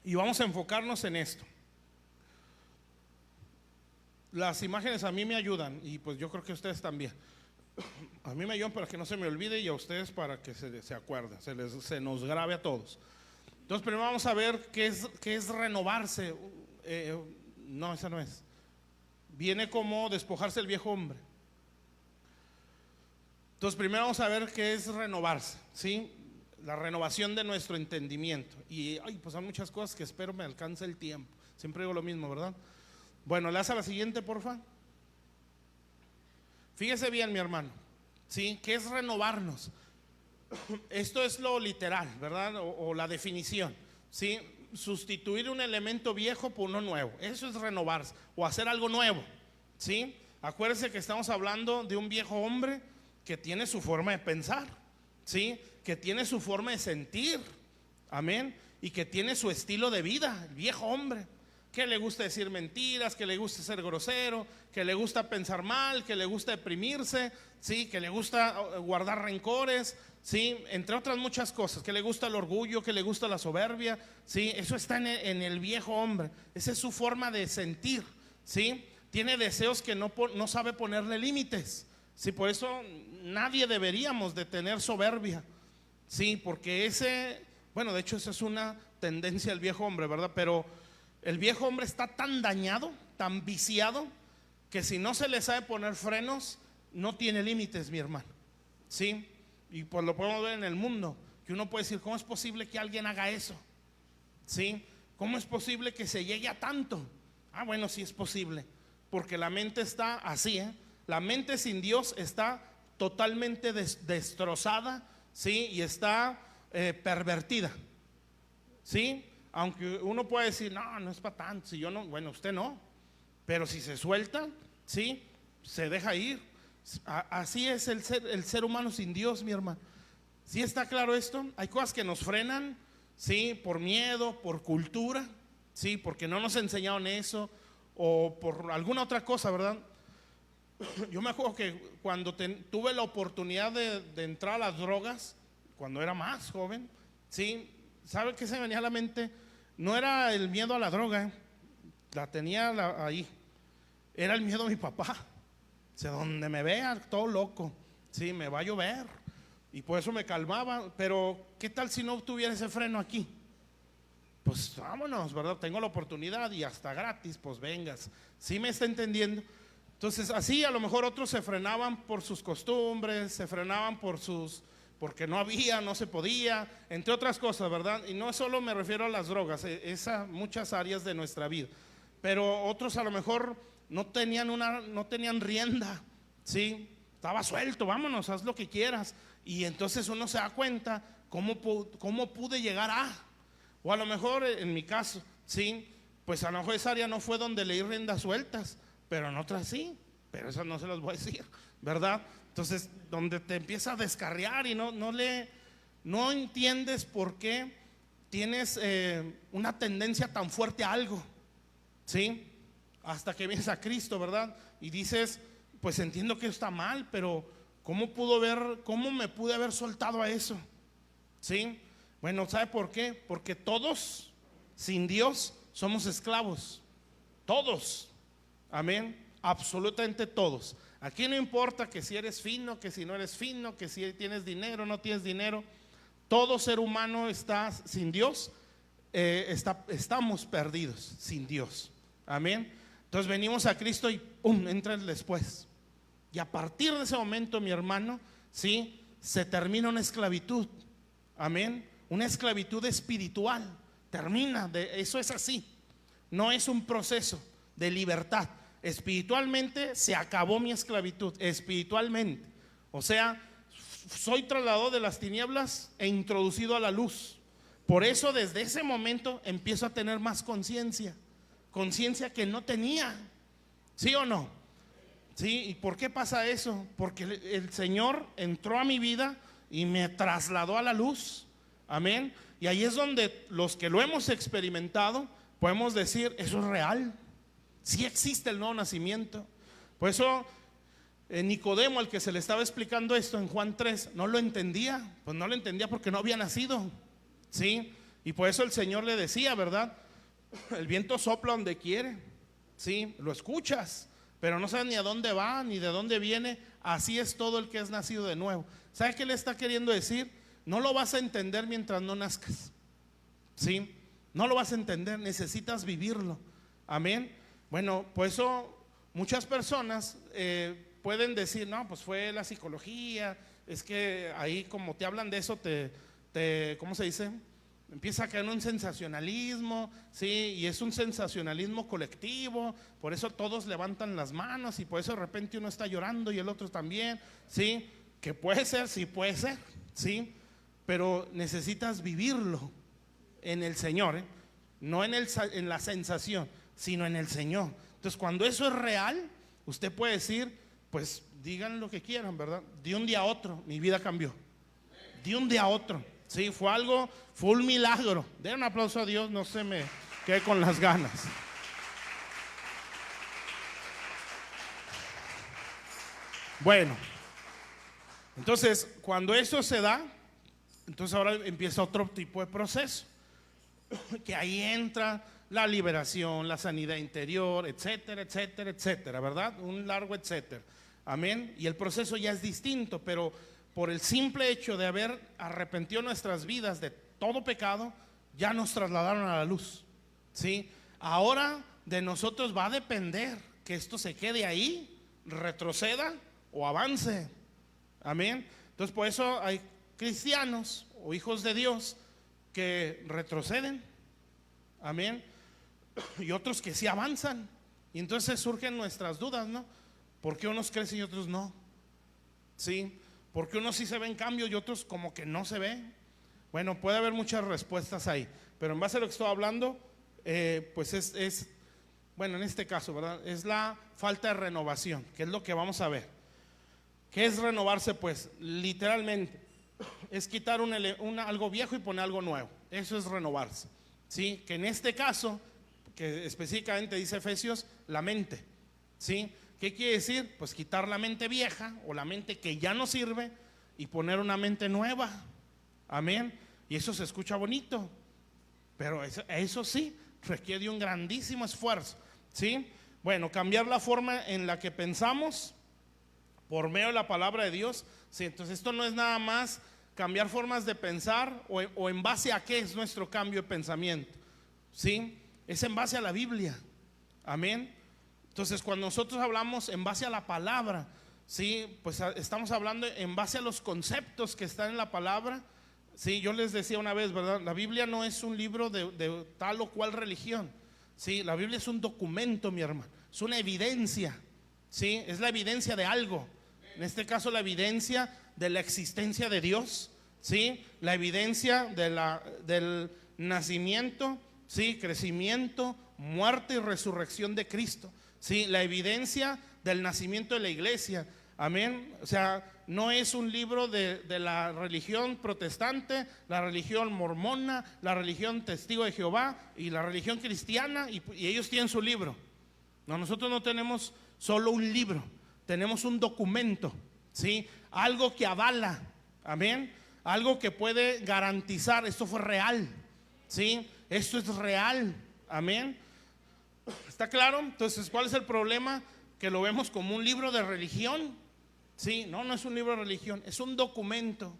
Y vamos a enfocarnos en esto. Las imágenes a mí me ayudan y pues yo creo que ustedes también. A mí me ayudan para que no se me olvide y a ustedes para que se acuerden, se nos grabe a todos. Entonces primero vamos a ver qué es renovarse. No, esa no es. Viene como despojarse del viejo hombre. Entonces primero vamos a ver qué es renovarse, ¿sí? La renovación de nuestro entendimiento. Y pues hay muchas cosas que espero me alcance el tiempo. Siempre digo lo mismo, ¿verdad? Bueno, le hace la siguiente, porfa. Fíjese bien, mi hermano, ¿sí? ¿Qué es renovarnos? Esto es lo literal, ¿verdad? O la definición, ¿sí? Sustituir un elemento viejo por uno nuevo. Eso es renovarse o hacer algo nuevo, ¿sí? Acuérdense que estamos hablando de un viejo hombre que tiene su forma de pensar, ¿sí? Que tiene su forma de sentir, amén, y que tiene su estilo de vida, el viejo hombre, que le gusta decir mentiras, que le gusta ser grosero, que le gusta pensar mal, que le gusta deprimirse, ¿sí? Que le gusta guardar rencores, ¿sí? Entre otras muchas cosas, que le gusta el orgullo, que le gusta la soberbia, ¿sí? Eso está en el viejo hombre, esa es su forma de sentir, ¿sí? Tiene deseos que no sabe ponerle límites, ¿sí? Por eso nadie deberíamos de tener soberbia, ¿sí? Porque bueno, de hecho esa es una tendencia del viejo hombre, ¿verdad? Pero el viejo hombre está tan dañado, tan viciado, que si no se le sabe poner frenos, no tiene límites, mi hermano, ¿sí? Y pues lo podemos ver en el mundo, que uno puede decir, ¿cómo es posible que alguien haga eso? ¿Sí? ¿Cómo es posible que se llegue a tanto? Ah, bueno, sí es posible, porque la mente está así, ¿eh? La mente sin Dios está totalmente destrozada, ¿sí? Y está pervertida, ¿sí? Aunque uno puede decir, no, no es para tanto, si yo no, bueno, usted no, pero si se suelta, ¿sí? Se deja ir. Así es el ser humano sin Dios, mi hermano. ¿Sí está claro esto? Hay cosas que nos frenan, ¿sí? Por miedo, por cultura, ¿sí? Porque no nos enseñaron eso, o por alguna otra cosa, ¿verdad? Yo me acuerdo que cuando tuve la oportunidad de entrar a las drogas, cuando era más joven, ¿sí? ¿Sabe qué se me venía a la mente? No era el miedo a la droga, la tenía ahí. Era el miedo a mi papá. O sea, donde me vea todo loco, sí, me va a llover. Y por eso me calmaba. Pero ¿qué tal si no tuviera ese freno aquí? Pues vámonos, ¿verdad? Tengo la oportunidad y hasta gratis, pues vengas. ¿Sí me está entendiendo? Entonces así a lo mejor otros se frenaban por sus costumbres, se frenaban porque no había, no se podía, entre otras cosas, ¿verdad? Y no solo me refiero a las drogas, es a muchas áreas de nuestra vida. Pero otros a lo mejor no tenían rienda, ¿sí? Estaba suelto, vámonos, haz lo que quieras. Y entonces uno se da cuenta cómo pude llegar o a lo mejor en mi caso, ¿sí? Pues a lo mejor esa área no fue donde leí riendas sueltas, pero en otras sí, pero esas no se las voy a decir, ¿verdad? Entonces, donde te empieza a descarriar y no entiendes por qué tienes una tendencia tan fuerte a algo, ¿sí? Hasta que vienes a Cristo, ¿verdad? Y dices, pues entiendo que está mal, pero ¿cómo me pude haber soltado a eso? ¿Sí? Bueno, ¿sabe por qué? Porque todos, sin Dios, somos esclavos. Todos. Amén. Absolutamente todos. Aquí no importa que si eres fino, que si no eres fino, que si tienes dinero, no tienes dinero. Todo ser humano está sin Dios. Estamos perdidos sin Dios. Amén. Entonces venimos a Cristo y ¡pum! Entra el después. Y a partir de ese momento, mi hermano, ¿sí? Se termina una esclavitud. Amén. Una esclavitud espiritual. Eso es así. No es un proceso de libertad. Espiritualmente se acabó mi esclavitud. Espiritualmente. O sea, soy trasladado de las tinieblas e introducido a la luz. Por eso desde ese momento empiezo a tener más conciencia. Conciencia que no tenía. ¿Sí o no? ¿Sí? ¿Y por qué pasa eso? Porque el Señor entró a mi vida y me trasladó a la luz. Amén. Y ahí es donde los que lo hemos experimentado podemos decir, eso es real. Sí existe el nuevo nacimiento. Por eso Nicodemo, al que se le estaba explicando esto en Juan 3, no lo entendía. Pues no lo entendía porque no había nacido. ¿Sí? Y por eso el Señor le decía, ¿verdad? El viento sopla donde quiere, ¿sí? Lo escuchas, pero no sabes ni a dónde va, ni de dónde viene. Así es todo el que es nacido de nuevo. ¿Sabes qué le está queriendo decir? No lo vas a entender mientras no nazcas, ¿sí? No lo vas a entender, necesitas vivirlo. Amén. Bueno, por eso muchas personas pueden decir, no, pues fue la psicología. Es que ahí como te hablan de eso, ¿cómo se dice? empieza a caer en un sensacionalismo, ¿sí? Y es un sensacionalismo colectivo, por eso todos levantan las manos y por eso de repente uno está llorando y el otro también, ¿sí? Que puede ser, sí puede ser, ¿sí? Pero necesitas vivirlo en el Señor, ¿eh? No en la sensación, sino en el Señor. Entonces, cuando eso es real, usted puede decir, pues digan lo que quieran, ¿verdad? De un día a otro, mi vida cambió. De un día a otro, sí, fue un milagro. Den un aplauso a Dios, no se me quede con las ganas. Bueno, entonces, cuando eso se da, entonces ahora empieza otro tipo de proceso, que ahí entra la liberación, la sanidad interior, etcétera, etcétera, etcétera, ¿verdad? Un largo etcétera. Amén. Y el proceso ya es distinto, pero por el simple hecho de haber arrepentido nuestras vidas de todo pecado, ya nos trasladaron a la luz, ¿sí? Ahora de nosotros va a depender que esto se quede ahí, retroceda o avance. Amén. Entonces, por eso hay cristianos o hijos de Dios que retroceden. Amén. Y otros que sí avanzan. Y entonces surgen nuestras dudas, ¿no? ¿Por qué unos crecen y otros no? ¿Sí? ¿Por qué unos sí se ven cambio y otros como que no se ven? Bueno, puede haber muchas respuestas ahí, pero en base a lo que estoy hablando, pues bueno, en este caso, ¿verdad? Es la falta de renovación, que es lo que vamos a ver. ¿Qué es renovarse? Pues literalmente es quitar algo viejo y poner algo nuevo. Eso es renovarse, ¿sí? Que en este caso, que específicamente dice Efesios, la mente, ¿sí? ¿Qué quiere decir? Pues quitar la mente vieja o la mente que ya no sirve y poner una mente nueva. Amén. Y eso se escucha bonito, pero eso sí requiere un grandísimo esfuerzo, ¿sí? Bueno, cambiar la forma en la que pensamos por medio de la palabra de Dios, ¿sí? Entonces esto no es nada más cambiar formas de pensar o en base a qué es nuestro cambio de pensamiento, ¿sí? Es en base a la Biblia. Amén. Entonces, cuando nosotros hablamos en base a la palabra, sí, pues estamos hablando en base a los conceptos que están en la palabra. Sí, yo les decía una vez, ¿verdad? La Biblia no es un libro de tal o cual religión. Sí, la Biblia es un documento, mi hermano. Es una evidencia. Sí, es la evidencia de algo. En este caso, la evidencia de la existencia de Dios. Sí, la evidencia del nacimiento, sí, crecimiento, muerte y resurrección de Cristo. Sí, la evidencia del nacimiento de la iglesia. Amén. O sea, no es un libro de la religión protestante, la religión mormona, la religión testigo de Jehová y la religión cristiana, y ellos tienen su libro. No, nosotros no tenemos solo un libro, tenemos un documento, ¿sí? Algo que avala, amén. Algo que puede garantizar, esto fue real, ¿sí? Esto es real, amén. ¿Está claro? Entonces, ¿cuál es el problema? Que lo vemos como un libro de religión. Sí, no es un libro de religión, es un documento.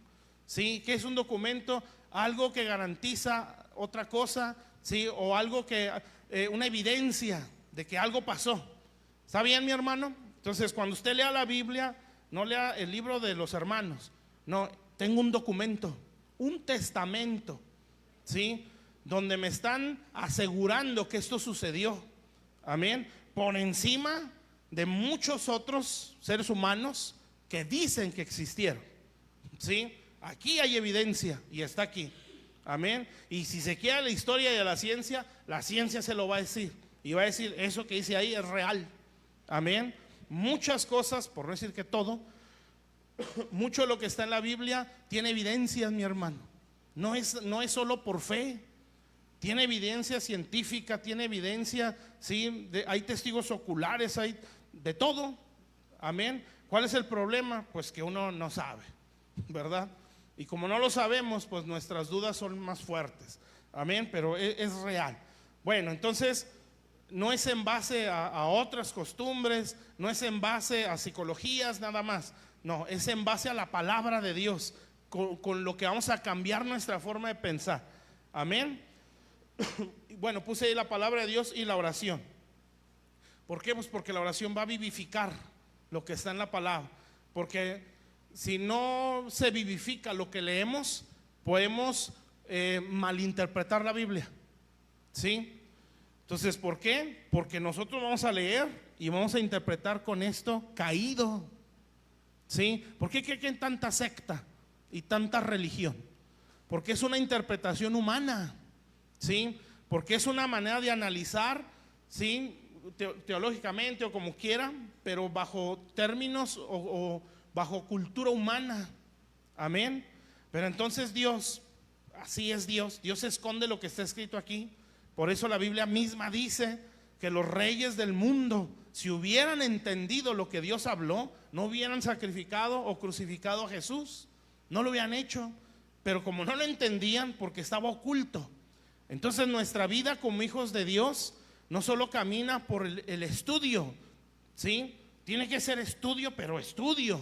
¿Sí? ¿Qué es un documento? Algo que garantiza otra cosa, ¿sí? O algo que, una evidencia de que algo pasó. ¿Está bien, mi hermano? Entonces, cuando usted lea la Biblia, no lea el libro de los hermanos. No, tengo un documento, un testamento, ¿sí? Donde me están asegurando que esto sucedió. Amén. Por encima de muchos otros seres humanos que dicen que existieron. ¿Sí? Aquí hay evidencia y está aquí. Amén. Y si se quiere la historia y la ciencia se lo va a decir. Y va a decir, eso que dice ahí es real. Amén. Muchas cosas, por no decir que todo, mucho de lo que está en la Biblia tiene evidencias, mi hermano. No es solo por fe. Tiene evidencia científica, tiene evidencia, ¿sí? Hay testigos oculares, hay de todo. Amén. ¿Cuál es el problema? Pues que uno no sabe, ¿verdad? Y como no lo sabemos, pues nuestras dudas son más fuertes. Amén, pero es real. Bueno, entonces no es en base a otras costumbres, no es en base a psicologías nada más. No, es en base a la palabra de Dios, con lo que vamos a cambiar nuestra forma de pensar. Amén. Bueno, puse ahí la palabra de Dios y la oración. ¿Por qué? Pues porque la oración va a vivificar lo que está en la palabra. Porque si no se vivifica lo que leemos, podemos malinterpretar la Biblia, ¿sí? Entonces, ¿por qué? Porque nosotros vamos a leer y vamos a interpretar con esto caído, ¿sí? ¿Por qué hay tanta secta y tanta religión? Porque es una interpretación humana, ¿sí? Porque es una manera de analizar, ¿sí? Teológicamente o como quieran, pero bajo términos o bajo cultura humana. Amén. Pero entonces Dios, así es Dios, Dios esconde lo que está escrito aquí. Por eso la Biblia misma dice que los reyes del mundo, si hubieran entendido lo que Dios habló, no hubieran sacrificado o crucificado a Jesús, no lo hubieran hecho. Pero como no lo entendían, porque estaba oculto, entonces nuestra vida como hijos de Dios no solo camina por el estudio, ¿sí? Tiene que ser estudio, pero estudio,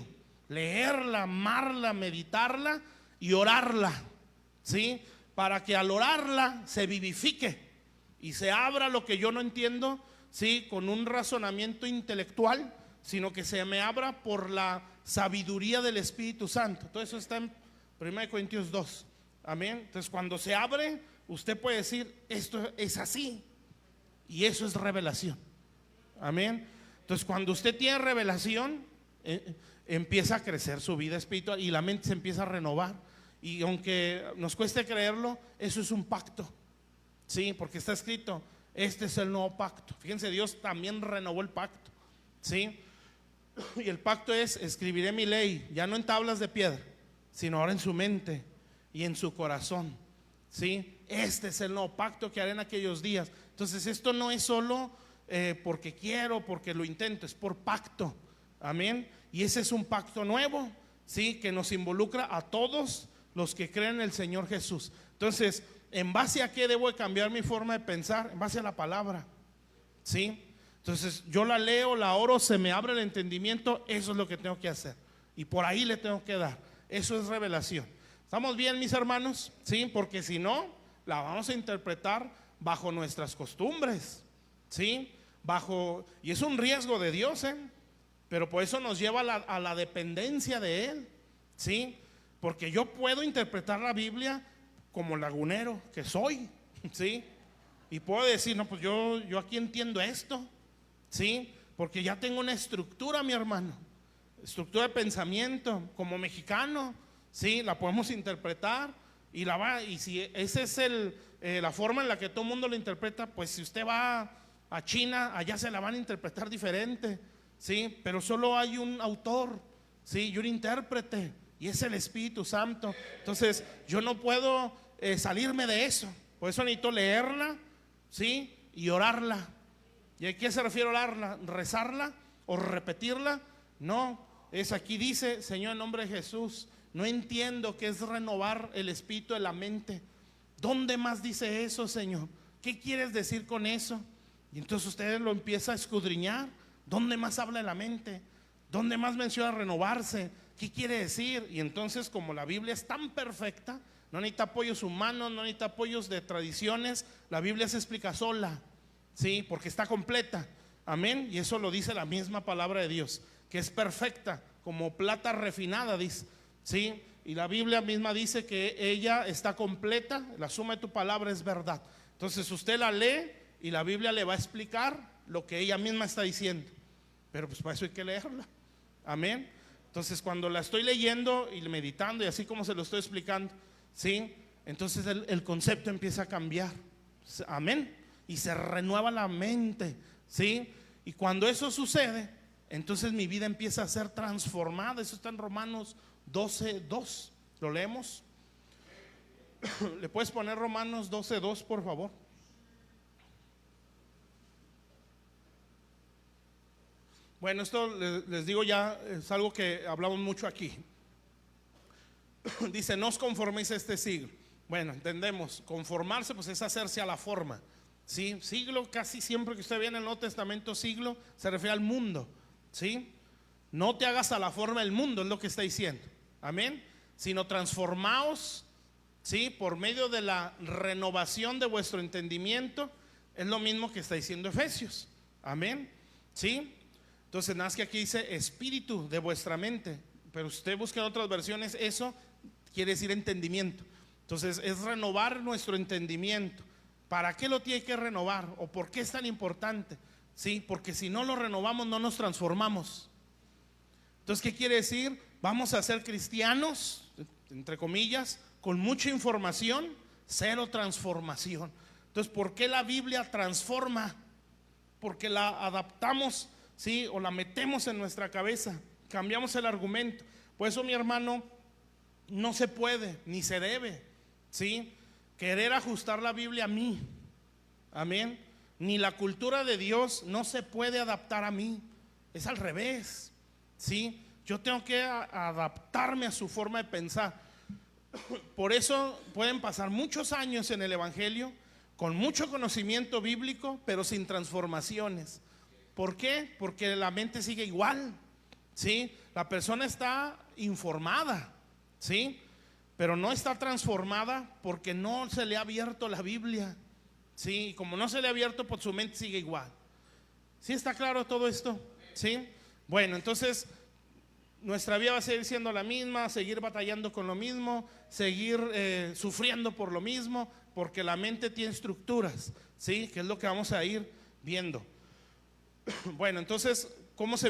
leerla, amarla, meditarla y orarla, ¿sí? Para que al orarla se vivifique y se abra lo que yo no entiendo, ¿sí? Con un razonamiento intelectual, sino que se me abra por la sabiduría del Espíritu Santo. Todo eso está en 1 Corintios 2. Amén. Entonces cuando se abre, usted puede decir, esto es así, y eso es revelación. Amén. Entonces cuando usted tiene revelación, empieza a crecer su vida espiritual y la mente se empieza a renovar. Y aunque nos cueste creerlo, eso es un pacto, sí, porque está escrito, este es el nuevo pacto. Fíjense, Dios también renovó el pacto, sí. Y el pacto es: escribiré mi ley, ya no en tablas de piedra, sino ahora en su mente y en su corazón, ¿sí? Este es el nuevo pacto que haré en aquellos días. Entonces esto no es solo porque quiero, porque lo intento, es por pacto. Amén. Y ese es un pacto nuevo, ¿sí? Que nos involucra a todos los que creen en el Señor Jesús. Entonces, ¿en base a qué debo de cambiar mi forma de pensar? En base a la palabra, ¿sí? Entonces yo la leo, la oro, se me abre el entendimiento. Eso es lo que tengo que hacer y por ahí le tengo que dar. Eso es revelación. ¿Estamos bien, mis hermanos? Sí, porque si no, la vamos a interpretar bajo nuestras costumbres, ¿sí? Y es un riesgo de Dios, pero por eso nos lleva a la dependencia de Él, ¿sí? Porque yo puedo interpretar la Biblia como lagunero que soy, ¿sí? Y puedo decir, no, pues yo aquí entiendo esto, ¿sí? Porque ya tengo una estructura, mi hermano, estructura de pensamiento como mexicano, ¿sí? La podemos interpretar y si esa es la forma en la que todo el mundo lo interpreta, pues si usted va a China, allá se la van a interpretar diferente, ¿sí? Pero solo hay un autor, ¿sí? Y un intérprete, y es el Espíritu Santo. Entonces yo no puedo salirme de eso. Por eso necesito leerla, ¿sí? Y orarla. ¿Y a qué se refiere orarla? ¿Rezarla o repetirla? No, es aquí dice: Señor, en nombre de Jesús, no entiendo qué es renovar el espíritu de la mente. ¿Dónde más dice eso, Señor? ¿Qué quieres decir con eso? Y entonces usted lo empieza a escudriñar. ¿Dónde más habla de la mente? ¿Dónde más menciona renovarse? ¿Qué quiere decir? Y entonces, como la Biblia es tan perfecta, no necesita apoyos humanos, no necesita apoyos de tradiciones. La Biblia se explica sola, ¿sí? Porque está completa. Amén. Y eso lo dice la misma palabra de Dios, que es perfecta, como plata refinada, dice, ¿sí? Y la Biblia misma dice que ella está completa. La suma de tu palabra es verdad. Entonces usted la lee y la Biblia le va a explicar lo que ella misma está diciendo. Pero pues para eso hay que leerla. Amén. Entonces cuando la estoy leyendo y meditando y así como se lo estoy explicando, ¿sí? Entonces el concepto empieza a cambiar. Amén. Y se renueva la mente, ¿sí? Y cuando eso sucede, entonces mi vida empieza a ser transformada. Eso está en Romanos 12:2. ¿Lo leemos? ¿Le puedes poner Romanos 12:2, por favor? Bueno, esto les digo ya, es algo que hablamos mucho aquí. Dice: no os conforméis a este siglo. Bueno, entendemos, conformarse pues es hacerse a la forma, ¿sí? Siglo, casi siempre que usted ve en el Nuevo Testamento siglo, se refiere al mundo, ¿sí? No te hagas a la forma del mundo, es lo que está diciendo. Amén. Sino transformaos, ¿sí? Por medio de la renovación de vuestro entendimiento. Es lo mismo que está diciendo Efesios. Amén. ¿Sí? Entonces, nada más que aquí dice espíritu de vuestra mente, pero usted busca en otras versiones, eso quiere decir entendimiento. Entonces es renovar nuestro entendimiento. ¿Para qué lo tiene que renovar? ¿O por qué es tan importante? Sí, porque si no lo renovamos no nos transformamos. Entonces, ¿qué quiere decir? Vamos a ser cristianos, entre comillas, con mucha información, cero transformación. Entonces, ¿por qué la Biblia transforma? Porque la adaptamos, ¿sí? O la metemos en nuestra cabeza, cambiamos el argumento. Por eso, mi hermano, no se puede, ni se debe, ¿sí?, querer ajustar la Biblia a mí. Amén. Ni la cultura de Dios no se puede adaptar a mí. Es al revés, ¿sí? Yo tengo que adaptarme a su forma de pensar. Por eso pueden pasar muchos años en el Evangelio con mucho conocimiento bíblico, pero sin transformaciones. ¿Por qué? Porque la mente sigue igual, ¿sí? La persona está informada, ¿sí?, pero no está transformada porque no se le ha abierto la Biblia, ¿sí? Y como no se le ha abierto, pues su mente sigue igual. ¿Sí está claro todo esto? ¿Sí? Bueno, entonces nuestra vida va a seguir siendo la misma, seguir batallando con lo mismo, seguir sufriendo por lo mismo, porque la mente tiene estructuras, ¿sí?, que es lo que vamos a ir viendo. Bueno, entonces, ¿cómo se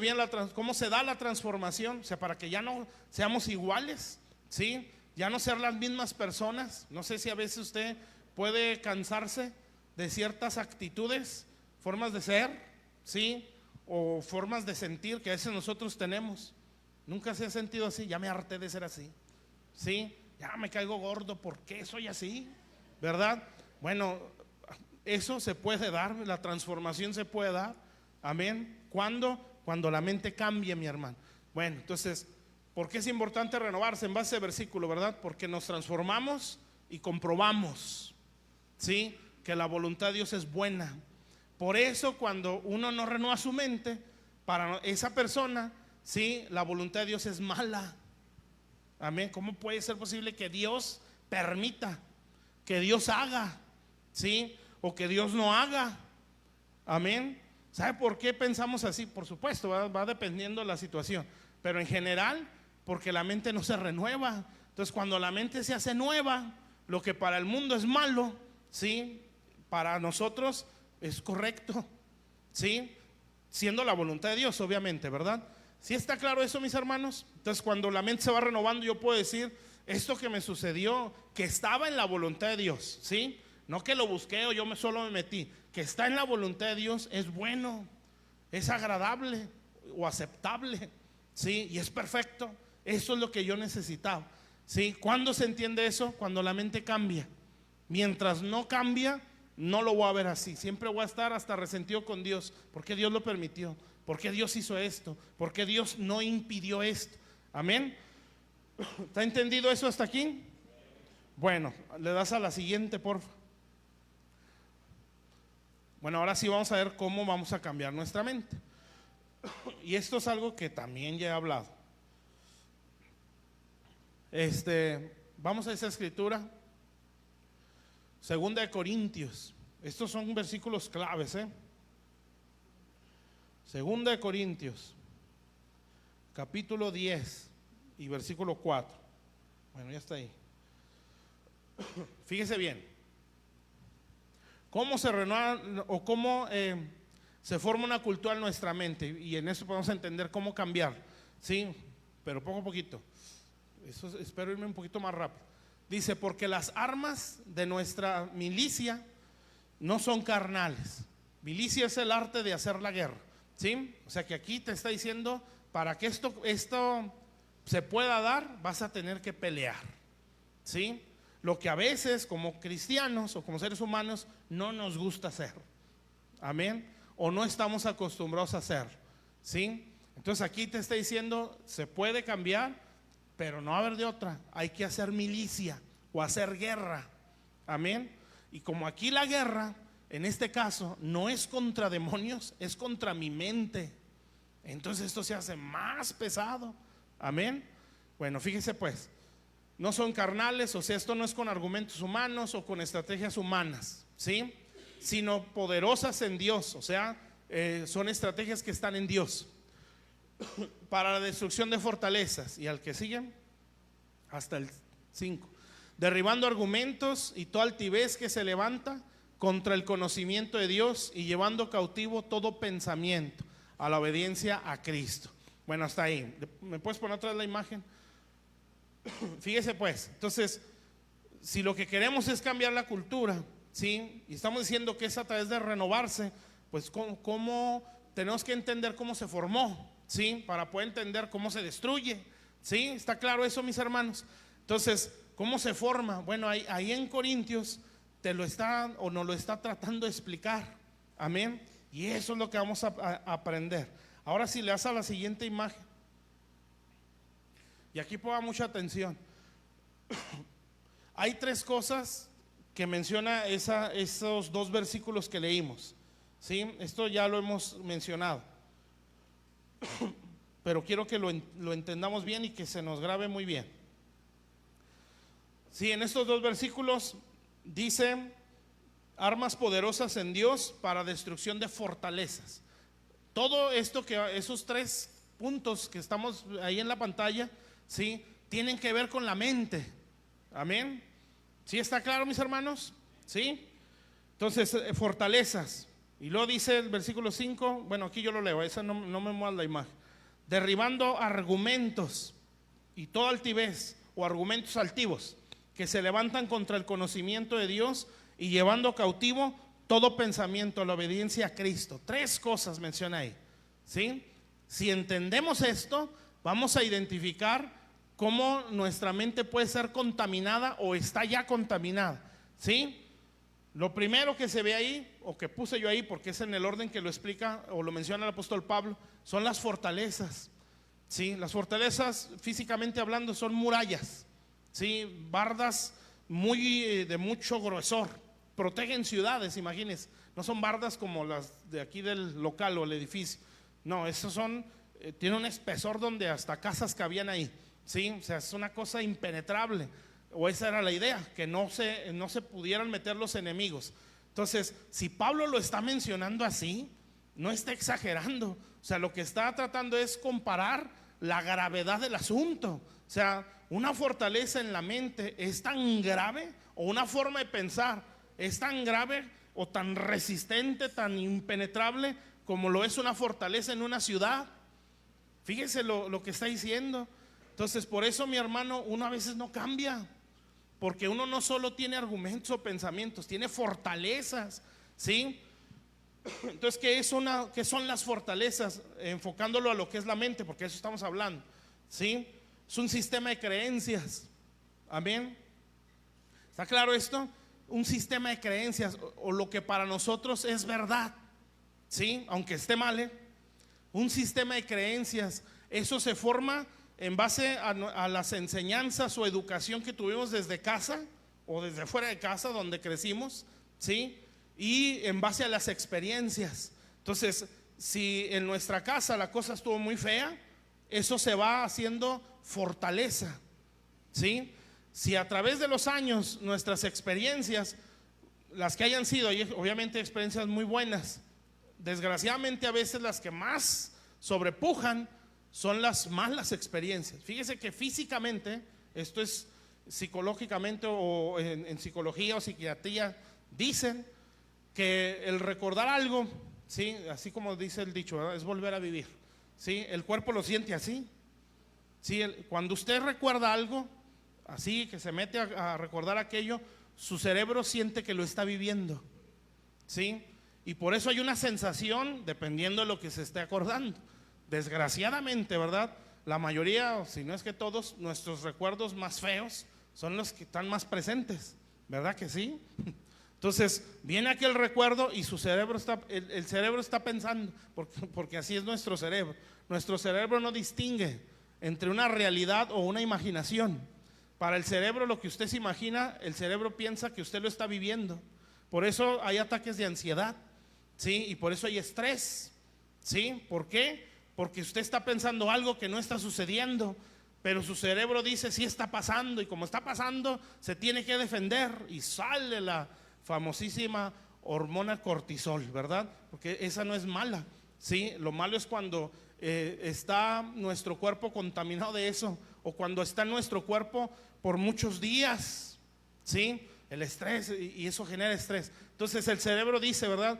da la transformación? O sea, para que ya no seamos iguales, ¿sí?, ya no ser las mismas personas. No sé si a veces usted puede cansarse de ciertas actitudes, formas de ser, ¿sí?, o formas de sentir que a veces nosotros tenemos. Nunca se ha sentido así, ya me harté de ser así, ¿sí?, ya me caigo gordo, ¿por qué soy así? ¿Verdad? Bueno, eso se puede dar, la transformación se puede dar. Amén. ¿Cuándo? Cuando la mente cambie, mi hermano. Bueno, entonces, ¿por qué es importante renovarse? En base a versículo, ¿verdad? Porque nos transformamos y comprobamos, ¿sí?, que la voluntad de Dios es buena. Por eso cuando uno no renueva su mente, para esa persona, ¿sí?, la voluntad de Dios es mala. Amén. ¿Cómo puede ser posible que Dios permita, que Dios haga, ¿sí?, o que Dios no haga? Amén. ¿Sabe por qué pensamos así? Por supuesto, va dependiendo de la situación, pero en general, porque la mente no se renueva. Entonces, cuando la mente se hace nueva, lo que para el mundo es malo, ¿sí?, para nosotros es correcto, ¿sí?, siendo la voluntad de Dios, obviamente, ¿verdad? ¿Sí está claro eso, mis hermanos? Entonces, cuando la mente se va renovando, yo puedo decir, esto que me sucedió, que estaba en la voluntad de Dios, ¿sí?, no que lo busqué o yo solo me metí, que está en la voluntad de Dios, es bueno, es agradable o aceptable, ¿sí?, y es perfecto. Eso es lo que yo necesitaba, ¿sí? ¿Cuándo se entiende eso? Cuando la mente cambia. Mientras no cambia, no lo voy a ver así. Siempre voy a estar hasta resentido con Dios. ¿Por qué Dios lo permitió? ¿Por qué Dios hizo esto? ¿Por qué Dios no impidió esto? Amén. ¿Está entendido eso hasta aquí? Bueno, le das a la siguiente, por favor. Bueno, ahora sí vamos a ver cómo vamos a cambiar nuestra mente. Y esto es algo que también ya he hablado. Vamos a esa escritura, 2 de Corintios. Estos son versículos claves, 2 de Corintios, capítulo 10 y versículo 4. Bueno, ya está ahí. Fíjese bien. ¿Cómo se renueva o cómo se forma una cultura en nuestra mente? Y en eso podemos entender cómo cambiar, ¿sí? Pero poco a poquito. Eso espero irme un poquito más rápido. Dice, porque las armas de nuestra milicia no son carnales. Milicia es el arte de hacer la guerra, ¿sí? O sea que aquí te está diciendo, para que esto se pueda dar, vas a tener que pelear, ¿sí? Lo que a veces como cristianos o como seres humanos no nos gusta hacer. Amén. O no estamos acostumbrados a hacer, ¿sí? Entonces aquí te está diciendo, se puede cambiar, pero no va a haber de otra. Hay que hacer milicia o hacer guerra. Amén. Y como aquí la guerra, en este caso, no es contra demonios, es contra mi mente. Entonces esto se hace más pesado. Amén. Bueno, fíjese pues, no son carnales, o sea, esto no es con argumentos humanos o con estrategias humanas, ¿sí?, sino poderosas en Dios, o sea, son estrategias que están en Dios, para la destrucción de fortalezas. Y al que siguen, hasta el 5, derribando argumentos y toda altivez que se levanta contra el conocimiento de Dios y llevando cautivo todo pensamiento a la obediencia a Cristo. Bueno, hasta ahí. ¿Me puedes poner otra vez la imagen? Fíjese pues, entonces, si lo que queremos es cambiar la cultura, ¿sí? Y estamos diciendo que es a través de renovarse, pues ¿cómo tenemos que entender cómo se formó? ¿Sí? Para poder entender cómo se destruye. ¿Sí? ¿Está claro eso, mis hermanos? Entonces, ¿cómo se forma? Bueno, ahí en Corintios te lo está o nos lo está tratando de explicar. Amén. Y eso es lo que vamos a aprender. Ahora si le das a la siguiente imagen. Y aquí ponga mucha atención. Hay tres cosas que menciona esos dos versículos que leímos. ¿Sí? Esto ya lo hemos mencionado. Pero quiero que lo entendamos bien y que se nos grabe muy bien. Sí, en estos dos versículos dice armas poderosas en Dios para destrucción de fortalezas. Todo esto esos tres puntos que estamos ahí en la pantalla, ¿sí? Tienen que ver con la mente. Amén. ¿Sí está claro, mis hermanos? ¿Sí? Entonces, fortalezas. Y luego dice el versículo 5, bueno, aquí yo lo leo, esa no me mueva la imagen. Derribando argumentos y toda altivez o argumentos altivos que se levantan contra el conocimiento de Dios y llevando cautivo todo pensamiento a la obediencia a Cristo. Tres cosas menciona ahí, ¿sí? Si entendemos esto, vamos a identificar cómo nuestra mente puede ser contaminada o está ya contaminada, ¿sí? Lo primero que se ve ahí, o que puse yo ahí porque es en el orden que lo explica o lo menciona el apóstol Pablo, son las fortalezas. ¿Sí? Las fortalezas, físicamente hablando, son murallas, ¿sí? Bardas de mucho grosor, protegen ciudades, imagínense. No son bardas como las de aquí del local o el edificio. No, esos tienen un espesor donde hasta casas cabían ahí, ¿sí? O sea, es una cosa impenetrable. O esa era la idea, que no se pudieran meter los enemigos. Entonces, si Pablo lo está mencionando así, no está exagerando. O sea, lo que está tratando es comparar la gravedad del asunto. O sea, una fortaleza en la mente es tan grave, o una forma de pensar es tan grave o tan resistente, tan impenetrable como lo es una fortaleza en una ciudad. Fíjese lo que está diciendo. Entonces, por eso, mi hermano, uno a veces no cambia. Porque uno no solo tiene argumentos o pensamientos, tiene fortalezas, ¿sí? Entonces, ¿qué son las fortalezas? Enfocándolo a lo que es la mente, porque de eso estamos hablando, ¿sí? Es un sistema de creencias. Amén. ¿Está claro esto? Un sistema de creencias o lo que para nosotros es verdad, ¿sí? Aunque esté mal, un sistema de creencias. Eso se forma en base a las enseñanzas o educación que tuvimos desde casa o desde fuera de casa donde crecimos, ¿sí? Y en base a las experiencias. Entonces, si en nuestra casa la cosa estuvo muy fea, eso se va haciendo fortaleza, ¿sí? Si a través de los años nuestras experiencias, las que hayan sido, y obviamente experiencias muy buenas, desgraciadamente a veces las que más sobrepujan son las malas experiencias. Fíjese que físicamente, esto es psicológicamente o en psicología o psiquiatría, dicen que el recordar algo, ¿sí? Así como dice el dicho, ¿verdad? Es volver a vivir, ¿sí? El cuerpo lo siente así, ¿sí? Cuando usted recuerda algo, así que se mete a recordar aquello, su cerebro siente que lo está viviendo, ¿sí? Y por eso hay una sensación dependiendo de lo que se esté acordando. Desgraciadamente, ¿verdad? La mayoría, o si no es que todos, nuestros recuerdos más feos son los que están más presentes, ¿verdad que sí? Entonces, viene aquel recuerdo y el cerebro está pensando, porque así es nuestro cerebro. Nuestro cerebro no distingue entre una realidad o una imaginación. Para el cerebro, lo que usted se imagina, el cerebro piensa que usted lo está viviendo. Por eso hay ataques de ansiedad, ¿sí? Y por eso hay estrés, ¿sí? ¿Por qué? Porque usted está pensando algo que no está sucediendo, pero su cerebro dice sí está pasando, y como está pasando se tiene que defender y sale la famosísima hormona cortisol, ¿verdad? Porque esa no es mala, ¿sí? Lo malo es cuando está nuestro cuerpo contaminado de eso, o cuando está en nuestro cuerpo por muchos días, ¿sí? El estrés, y eso genera estrés. Entonces el cerebro dice, ¿verdad?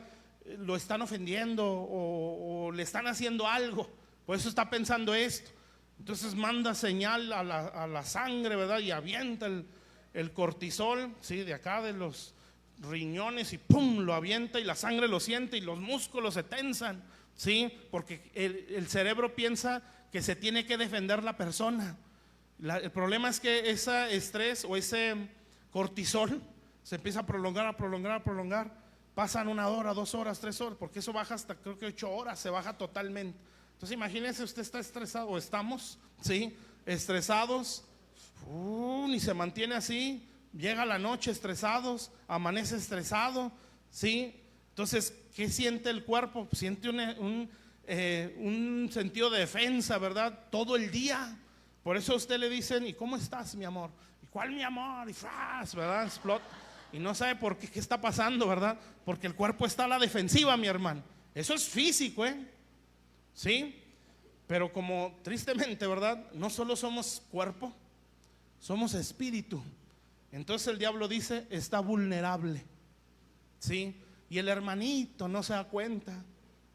Lo están ofendiendo o le están haciendo algo, por eso está pensando esto. Entonces manda señal a la sangre, ¿verdad? Y avienta el cortisol, ¿sí? De acá de los riñones, y pum, lo avienta, y la sangre lo siente y los músculos se tensan, ¿sí? Porque el cerebro piensa que se tiene que defender la persona. El problema es que ese estrés o ese cortisol se empieza a prolongar, a prolongar, a prolongar. Pasan 1 hora, 2 horas, 3 horas, porque eso baja hasta creo que 8 horas, se baja totalmente. Entonces imagínense, usted está estresado, o estamos, ¿sí? Estresados, y se mantiene así, llega la noche estresados, amanece estresado, ¿sí? Entonces, ¿qué siente el cuerpo? Siente un sentido de defensa, ¿verdad? Todo el día. Por eso a usted le dicen, ¿y cómo estás, mi amor? ¿Y cuál mi amor? Y ¡fras!, ¿verdad? Explota. Y no sabe por qué está pasando, ¿verdad? Porque el cuerpo está a la defensiva, mi hermano. Eso es físico, ¿sí? Pero como tristemente, ¿verdad? No solo somos cuerpo, somos espíritu. Entonces el diablo dice, está vulnerable, ¿sí? Y el hermanito no se da cuenta,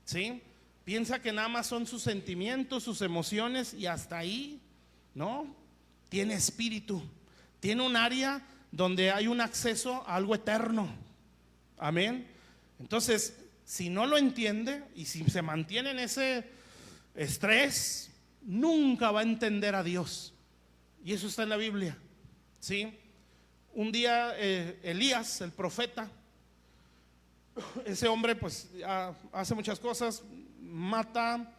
¿sí? Piensa que nada más son sus sentimientos, sus emociones, y hasta ahí, ¿no? Tiene espíritu, tiene un área donde hay un acceso a algo eterno. Amén. Entonces, si no lo entiende y si se mantiene en ese estrés, nunca va a entender a Dios. Y eso está en la Biblia, ¿sí? Un día Elías, el profeta, ese hombre pues hace muchas cosas, mata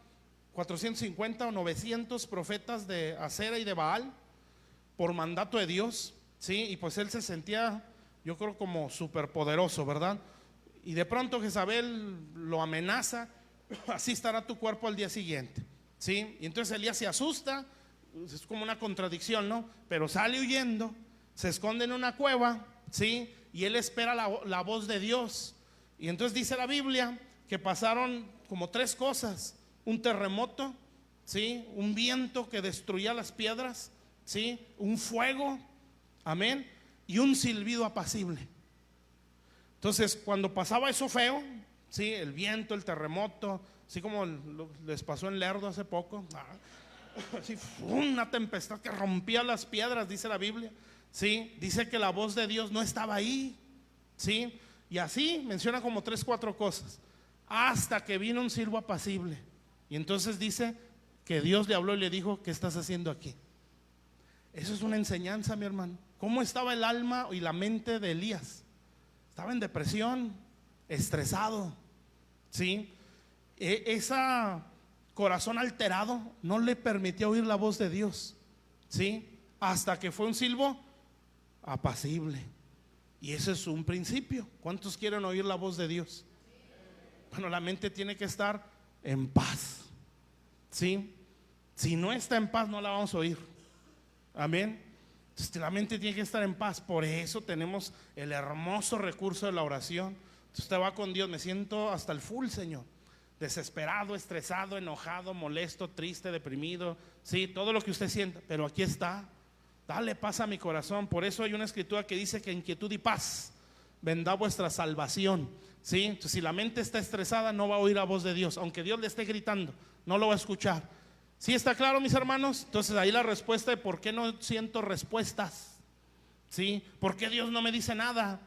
450 o 900 profetas de Acera y de Baal por mandato de Dios, ¿sí? Y pues él se sentía, yo creo, como superpoderoso, ¿verdad? Y de pronto Jezabel lo amenaza, así estará tu cuerpo al día siguiente, ¿sí? Y entonces Elías se asusta, es como una contradicción, ¿no? Pero sale huyendo, se esconde en una cueva, ¿sí? Y él espera la voz de Dios. Y entonces dice la Biblia que pasaron como 3 cosas: un terremoto, ¿sí? Un viento que destruía las piedras, ¿sí? Un fuego, amén, y un silbido apacible. Entonces cuando pasaba eso feo, ¿sí? El viento, el terremoto, así como les pasó en Lerdo hace poco, así, una tempestad que rompía las piedras, dice la Biblia, ¿sí? Dice que la voz de Dios no estaba ahí, ¿sí? Y así menciona como 3, 4 cosas, hasta que vino un silbo apacible. Y entonces dice que Dios le habló y le dijo, ¿qué estás haciendo aquí? Eso es una enseñanza, mi hermano. ¿Cómo estaba el alma y la mente de Elías? Estaba en depresión, estresado, ¿sí? Ese corazón alterado no le permitía oír la voz de Dios, ¿sí? Hasta que fue un silbo apacible. Y ese es un principio. ¿Cuántos quieren oír la voz de Dios? Bueno, la mente tiene que estar en paz, ¿sí? Si no está en paz, no la vamos a oír. Amén. Entonces, la mente tiene que estar en paz. Por eso tenemos el hermoso recurso de la oración. Entonces, usted va con Dios, me siento hasta el full, Señor, desesperado, estresado, enojado, molesto, triste, deprimido, sí, todo lo que usted sienta, pero aquí está. Dale paz a mi corazón. Por eso hay una escritura que dice que en quietud y paz vendrá vuestra salvación, ¿sí? Entonces, si la mente está estresada, no va a oír la voz de Dios, aunque Dios le esté gritando, no lo va a escuchar. ¿Sí está claro, mis hermanos? Entonces ahí la respuesta de por qué no siento respuestas, ¿sí? ¿Por qué Dios no me dice nada?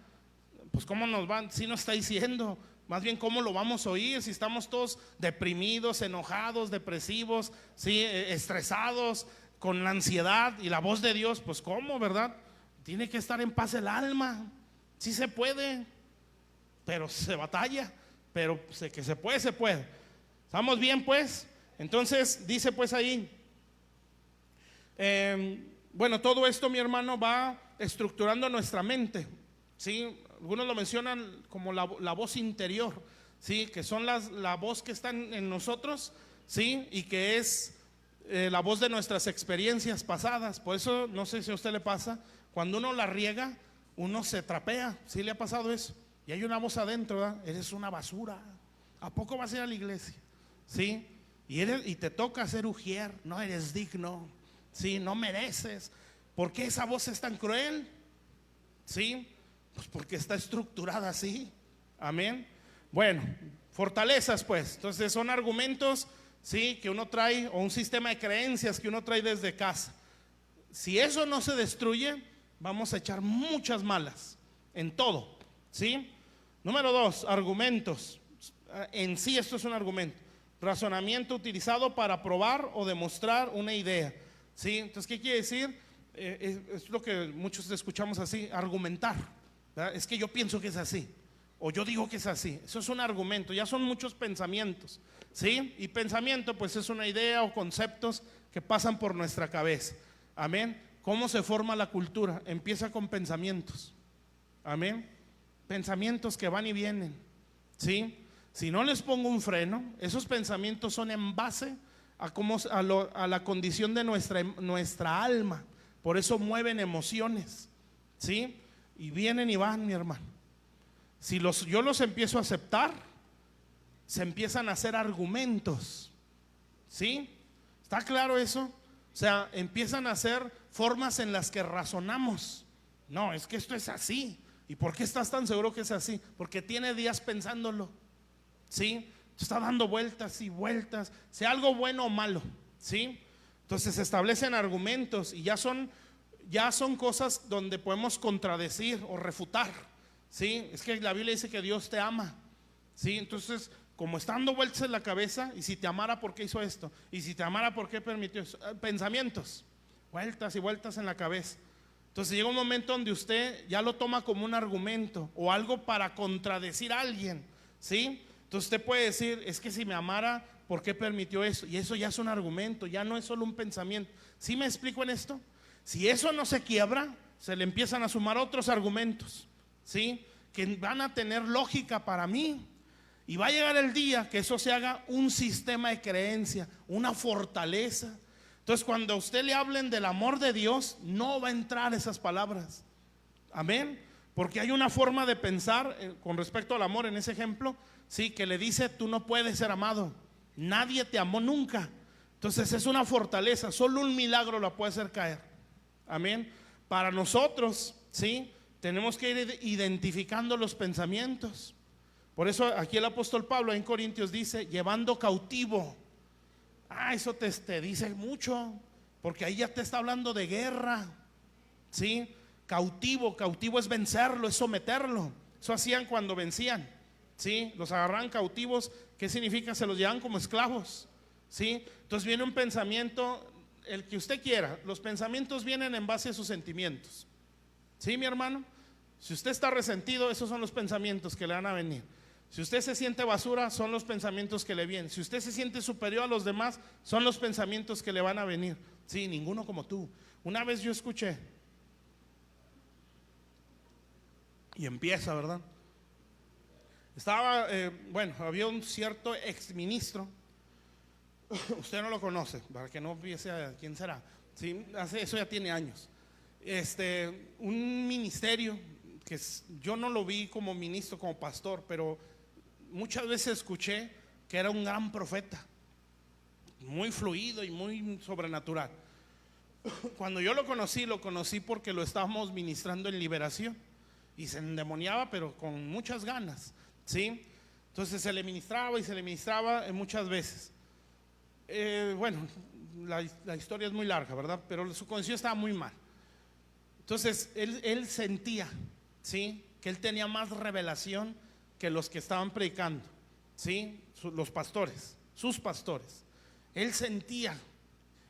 Pues cómo nos van, si no está diciendo, más bien cómo lo vamos a oír si estamos todos deprimidos, enojados, depresivos, ¿sí? Estresados, con la ansiedad, y la voz de Dios, pues cómo, ¿verdad? Tiene que estar en paz el alma. Sí se puede, pero se batalla, pero que se puede, se puede. ¿Estamos bien, pues? Entonces dice pues ahí, bueno, todo esto, mi hermano, va estructurando nuestra mente, ¿sí? Algunos lo mencionan como la voz interior, ¿sí? Que son la voz que está en nosotros, ¿sí? Y que es la voz de nuestras experiencias pasadas. Por eso, no sé si a usted le pasa, cuando uno la riega, uno se trapea. ¿Sí le ha pasado eso? Y hay una voz adentro, ¿verdad? Eres una basura, ¿a poco vas a ir a la iglesia? ¿Sí? Y te toca ser ujier, no eres digno, ¿sí? No mereces. ¿Por qué esa voz es tan cruel? ¿sí? Pues porque está estructurada así. Amén. Bueno, fortalezas pues. Entonces son argumentos, ¿sí?, que uno trae, o un sistema de creencias que uno trae desde casa. Si eso no se destruye, vamos a echar muchas malas en todo, ¿sí? Número 2, argumentos. En sí esto es un argumento. Razonamiento utilizado para probar o demostrar una idea, ¿sí? Entonces, ¿qué quiere decir? Es lo que muchos escuchamos así, argumentar, ¿verdad? Es que yo pienso que es así, o yo digo que es así. Eso es un argumento, ya son muchos pensamientos, ¿sí? Y pensamiento pues es una idea o conceptos que pasan por nuestra cabeza. Amén. ¿Cómo se forma la cultura? Empieza con pensamientos. Amén. Pensamientos que van y vienen, ¿sí? Si no les pongo un freno, esos pensamientos son en base a la condición de nuestra alma. Por eso mueven emociones, ¿sí? Y vienen y van, mi hermano. Si yo los empiezo a aceptar, se empiezan a hacer argumentos, ¿sí? ¿Está claro eso? O sea, empiezan a ser formas en las que razonamos. No, es que esto es así. ¿Y por qué estás tan seguro que es así? Porque tiene días pensándolo, ¿sí? Está dando vueltas y vueltas, sea algo bueno o malo, ¿sí? Entonces se establecen argumentos y ya son cosas donde podemos contradecir o refutar, ¿sí? Es que la Biblia dice que Dios te ama, ¿sí? Entonces, como está dando vueltas en la cabeza, y si te amara, ¿por qué hizo esto? Y si te amara, ¿por qué permitió eso? Pensamientos, vueltas y vueltas en la cabeza. Entonces llega un momento donde usted ya lo toma como un argumento o algo para contradecir a alguien, ¿sí? Entonces usted puede decir, es que si me amara, ¿por qué permitió eso? Y eso ya es un argumento, ya no es solo un pensamiento. ¿Sí me explico en esto? Si eso no se quiebra, se le empiezan a sumar otros argumentos, ¿sí?, que van a tener lógica para mí. Y va a llegar el día que eso se haga un sistema de creencia, una fortaleza. Entonces, cuando a usted le hablen del amor de Dios, no va a entrar esas palabras. Amén. Porque hay una forma de pensar con respecto al amor en ese ejemplo, sí, que le dice: tú no puedes ser amado, nadie te amó nunca. Entonces es una fortaleza, solo un milagro la puede hacer caer. Amén. Para nosotros, sí, tenemos que ir identificando los pensamientos. Por eso aquí el apóstol Pablo en Corintios dice: llevando cautivo. Eso te dice mucho, porque ahí ya te está hablando de guerra, ¿sí? Cautivo es vencerlo, es someterlo. Eso hacían cuando vencían, ¿sí? Los agarraban cautivos. ¿Qué significa? Se los llevan como esclavos, ¿sí? Entonces viene un pensamiento, el que usted quiera. Los pensamientos vienen en base a sus sentimientos, ¿sí, mi hermano? Si usted está resentido, esos son los pensamientos que le van a venir. Si usted se siente basura, son los pensamientos que le vienen. Si usted se siente superior a los demás, son los pensamientos que le van a venir. Sí, ninguno como tú. Una vez yo escuché, y empieza, ¿verdad? Había un cierto exministro. Usted no lo conoce, para que no empiece a quién será. Sí, eso ya tiene años. Un ministerio que yo no lo vi como ministro, como pastor, pero muchas veces escuché que era un gran profeta, muy fluido y muy sobrenatural. Cuando yo lo conocí porque lo estábamos ministrando en liberación y se endemoniaba, pero con muchas ganas, ¿sí? Entonces se le ministraba muchas veces. La historia es muy larga, ¿verdad? Pero su condición estaba muy mal. Entonces él sentía, ¿sí?, que él tenía más revelación que los que estaban predicando, ¿sí?, los pastores, sus pastores. Él sentía.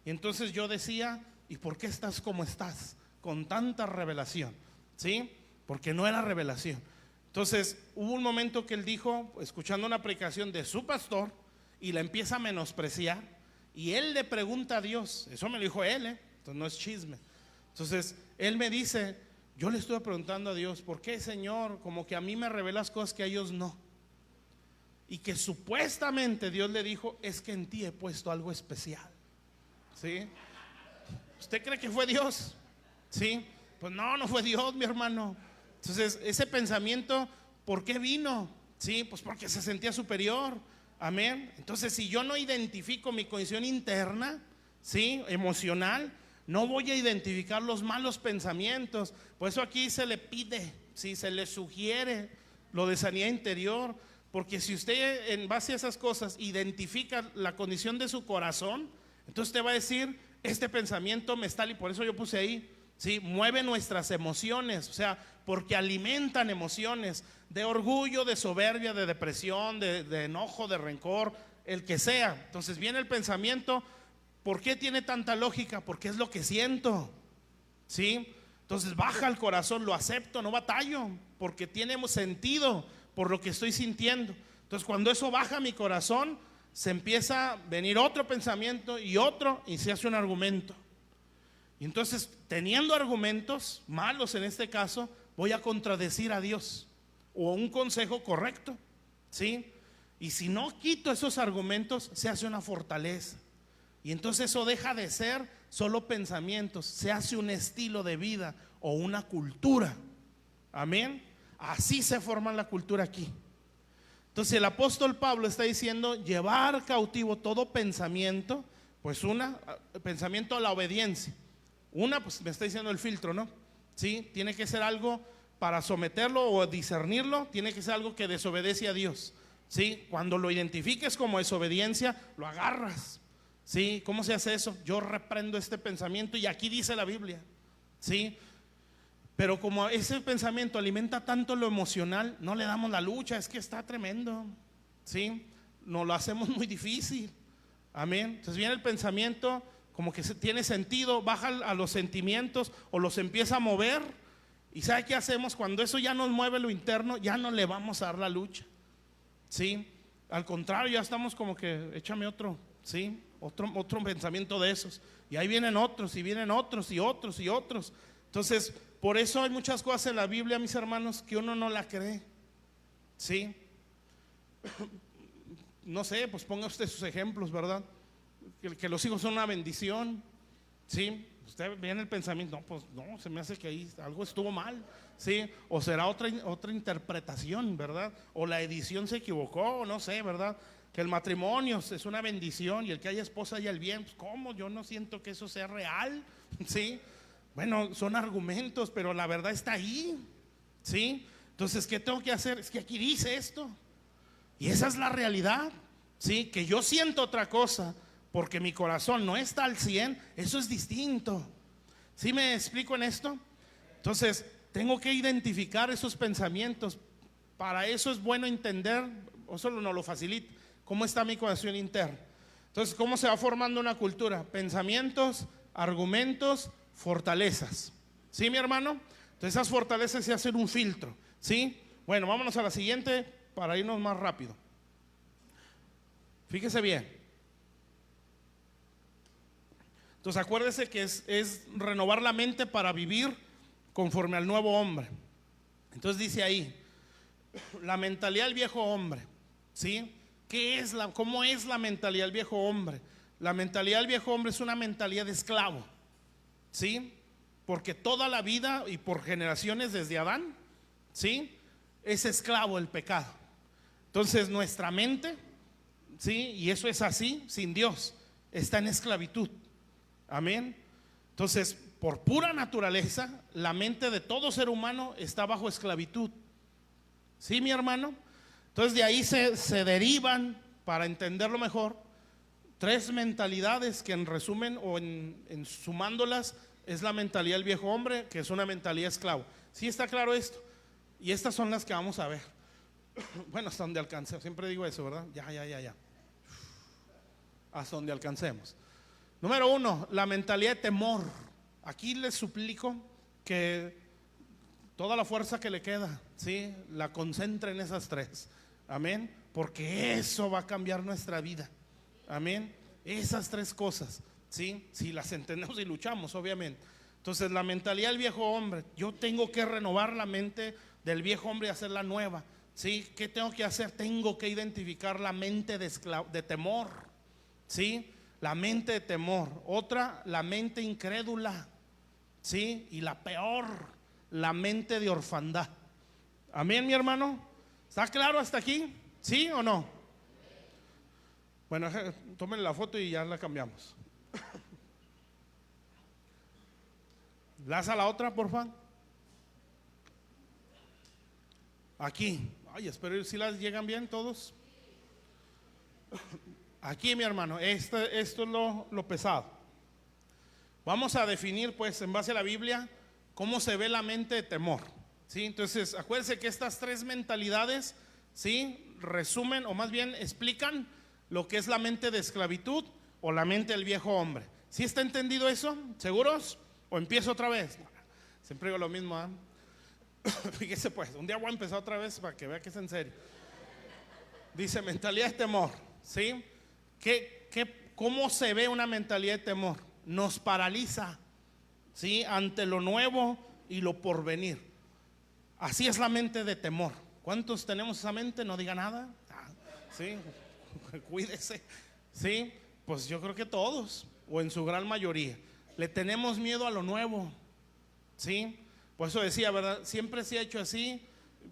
Y entonces yo decía: ¿y por qué estás como estás con tanta revelación? ¿Sí? Porque no era revelación. Entonces hubo un momento que él dijo, escuchando una predicación de su pastor, y la empieza a menospreciar, y él le pregunta a Dios. Eso me lo dijo él, entonces no es chisme. Entonces él me dice: yo le estuve preguntando a Dios, ¿por qué, Señor, como que a mí me revelas cosas que a ellos no? Y que supuestamente Dios le dijo: es que en ti he puesto algo especial, ¿sí? ¿Usted cree que fue Dios? ¿Sí? Pues no fue Dios, mi hermano. Entonces ese pensamiento, ¿por qué vino? Sí, pues porque se sentía superior. Amén. Entonces, si yo no identifico mi condición interna, ¿sí?, emocional, No voy a identificar los malos pensamientos. Por eso aquí se le pide, ¿sí? Se le sugiere lo de sanidad interior. Porque si usted en base a esas cosas identifica la condición de su corazón, entonces usted va a decir, este pensamiento me está, y por eso yo puse ahí, ¿sí? Mueve nuestras emociones, o sea, porque alimentan emociones de orgullo, de soberbia, de depresión, de enojo, de rencor, el que sea. Entonces viene el pensamiento. ¿Por qué tiene tanta lógica? Porque es lo que siento, ¿sí? Entonces baja el corazón, lo acepto, no batallo, porque tiene sentido por lo que estoy sintiendo. Entonces cuando eso baja mi corazón, se empieza a venir otro pensamiento y otro, y se hace un argumento. Y entonces, teniendo argumentos malos en este caso, voy a contradecir a Dios o un consejo correcto, ¿sí? Y si no quito esos argumentos, se hace una fortaleza. Y entonces eso deja de ser solo pensamientos, se hace un estilo de vida o una cultura. Amén. Así se forma la cultura aquí. Entonces el apóstol Pablo está diciendo llevar cautivo todo pensamiento, pues pensamiento a la obediencia. Pues me está diciendo el filtro, ¿no? Sí, tiene que ser algo para someterlo o discernirlo, tiene que ser algo que desobedece a Dios. Sí, cuando lo identifiques como desobediencia, lo agarras. Sí, ¿cómo se hace eso? Yo reprendo este pensamiento y aquí dice la Biblia. Sí, pero como ese pensamiento alimenta tanto lo emocional, no le damos la lucha, es que está tremendo. Sí, nos lo hacemos muy difícil. Amén. Entonces viene el pensamiento, como que tiene sentido, baja a los sentimientos o los empieza a mover. ¿Y sabe qué hacemos? Cuando eso ya nos mueve lo interno, ya no le vamos a dar la lucha. Sí, al contrario, ya estamos como que échame otro, sí, otro pensamiento de esos. Y ahí vienen otros y vienen otros y otros y otros. Entonces, por eso hay muchas cosas en la Biblia, mis hermanos, que uno no la cree. Sí. No sé, pues ponga usted sus ejemplos, ¿verdad? Que los hijos son una bendición. Sí. Usted viene el pensamiento, no, pues no, se me hace que ahí algo estuvo mal. Sí. O será otra interpretación, ¿verdad? O la edición se equivocó, no sé, ¿verdad? Que el matrimonio es una bendición y el que haya esposa haya el bien. Pues, ¿cómo? Yo no siento que eso sea real. Sí. Bueno, son argumentos, pero la verdad está ahí. ¿Sí? Entonces, ¿qué tengo que hacer? Es que aquí dice esto. Y esa es la realidad. ¿Sí? Que yo siento otra cosa porque mi corazón no está al 100, eso es distinto. ¿Sí me explico en esto? Entonces, tengo que identificar esos pensamientos. Para eso es bueno entender, o solo nos lo facilita, cómo está mi corazón interno. Entonces, ¿cómo se va formando una cultura? Pensamientos, argumentos, fortalezas. ¿Sí, mi hermano? Entonces esas fortalezas se hacen un filtro. ¿Sí? Bueno, vámonos a la siguiente para irnos más rápido. Fíjese bien. Entonces acuérdese que es renovar la mente para vivir conforme al nuevo hombre. Entonces dice ahí, la mentalidad del viejo hombre. ¿Sí? ¿Cómo es la mentalidad del viejo hombre? La mentalidad del viejo hombre es una mentalidad de esclavo. ¿Sí? Porque toda la vida y por generaciones desde Adán, ¿sí? Es esclavo del pecado. Entonces nuestra mente, ¿sí? Y eso es así, sin Dios, está en esclavitud. Amén. Entonces, por pura naturaleza, la mente de todo ser humano está bajo esclavitud. ¿Sí, mi hermano? Entonces de ahí se derivan, para entenderlo mejor, tres mentalidades que en resumen o en sumándolas es la mentalidad del viejo hombre, que es una mentalidad esclavo. ¿Sí está claro esto? Y estas son las que vamos a ver. Bueno, hasta donde alcance, siempre digo eso, ¿verdad? Ya. Hasta donde alcancemos. Número 1, la mentalidad de temor. Aquí les suplico que toda la fuerza que le queda, ¿sí? La concentre en esas tres. Amén. Porque eso va a cambiar nuestra vida. Amén. Esas tres cosas, ¿sí? Si las entendemos y luchamos, obviamente. Entonces la mentalidad del viejo hombre, yo tengo que renovar la mente del viejo hombre y hacerla nueva. ¿Sí? ¿Qué tengo que hacer? Tengo que identificar la mente de temor. ¿Sí? La mente de temor. Otra, la mente incrédula. ¿Sí? Y la peor, la mente de orfandad. Amén, mi hermano. ¿Está claro hasta aquí? ¿Sí o no? Bueno, tomen la foto y ya la cambiamos. Laza la otra, por favor. Aquí. Ay, espero si las llegan bien todos. Aquí, mi hermano, esto es lo pesado. Vamos a definir, pues, en base a la Biblia, cómo se ve la mente de temor. ¿Sí? Entonces, acuérdense que estas tres mentalidades, ¿sí?, resumen o más bien explican lo que es la mente de esclavitud o la mente del viejo hombre. ¿Sí está entendido eso? ¿Seguros? ¿O empiezo otra vez? Siempre digo lo mismo, ¿eh? Fíjese pues, un día voy a empezar otra vez para que vea que es en serio. Dice mentalidad de temor, ¿sí? ¿Cómo se ve una mentalidad de temor? Nos paraliza, ¿sí?, ante lo nuevo y lo porvenir. Así es la mente de temor. ¿Cuántos tenemos esa mente? No diga nada. ¿Sí? Cuídese. ¿Sí? Pues yo creo que todos, o en su gran mayoría, le tenemos miedo a lo nuevo. ¿Sí? Por eso decía, ¿verdad? Siempre se ha hecho así,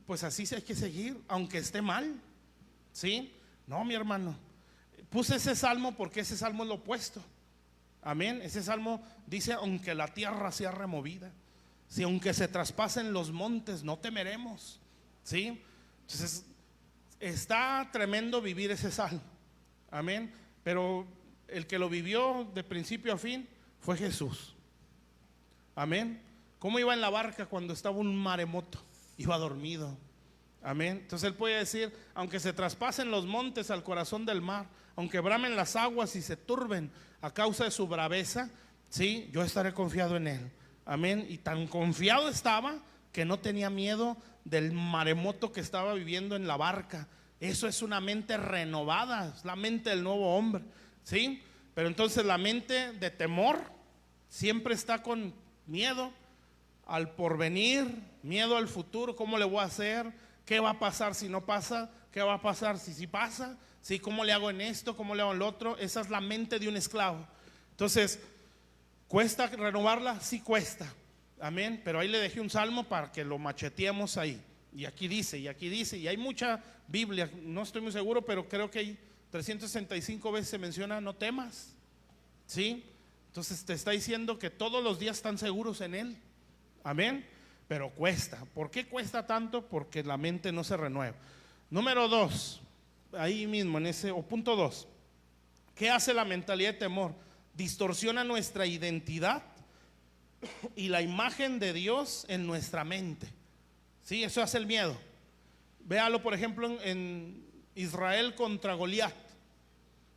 pues así se hay que seguir, aunque esté mal. ¿Sí? No, mi hermano. Puse ese salmo porque ese salmo es lo opuesto. Amén. Ese salmo dice: aunque la tierra sea removida, si aunque se traspasen los montes, no temeremos. ¿Sí? Entonces está tremendo vivir ese salmo. Amén. Pero el que lo vivió de principio a fin fue Jesús. Amén. ¿Cómo iba en la barca cuando estaba un maremoto? Iba dormido. Amén. Entonces él puede decir: aunque se traspasen los montes al corazón del mar, aunque bramen las aguas y se turben a causa de su braveza, sí, yo estaré confiado en él. Amén. Y tan confiado estaba que no tenía miedo del maremoto que estaba viviendo en la barca. Eso es una mente renovada, es la mente del nuevo hombre, ¿sí? Pero entonces la mente de temor siempre está con miedo al porvenir, miedo al futuro. ¿Cómo le voy a hacer? ¿Qué va a pasar si no pasa? ¿Qué va a pasar si sí pasa? ¿Sí? ¿Cómo le hago en esto? ¿Cómo le hago en lo otro? Esa es la mente de un esclavo. Entonces, ¿cuesta renovarla? Sí cuesta. Amén. Pero ahí le dejé un salmo para que lo macheteemos ahí. Y aquí dice, y aquí dice, y hay mucha Biblia, no estoy muy seguro, pero creo que hay 365 veces se menciona: no temas. ¿Sí? Entonces te está diciendo que todos los días están seguros en él. Amén. Pero cuesta. ¿Por qué cuesta tanto? Porque la mente no se renueva. Número 2, ahí mismo en ese, o punto 2, ¿qué hace la mentalidad de temor? Distorsiona nuestra identidad y la imagen de Dios en nuestra mente. Sí, eso hace el miedo. Véalo por ejemplo en Israel contra Goliat.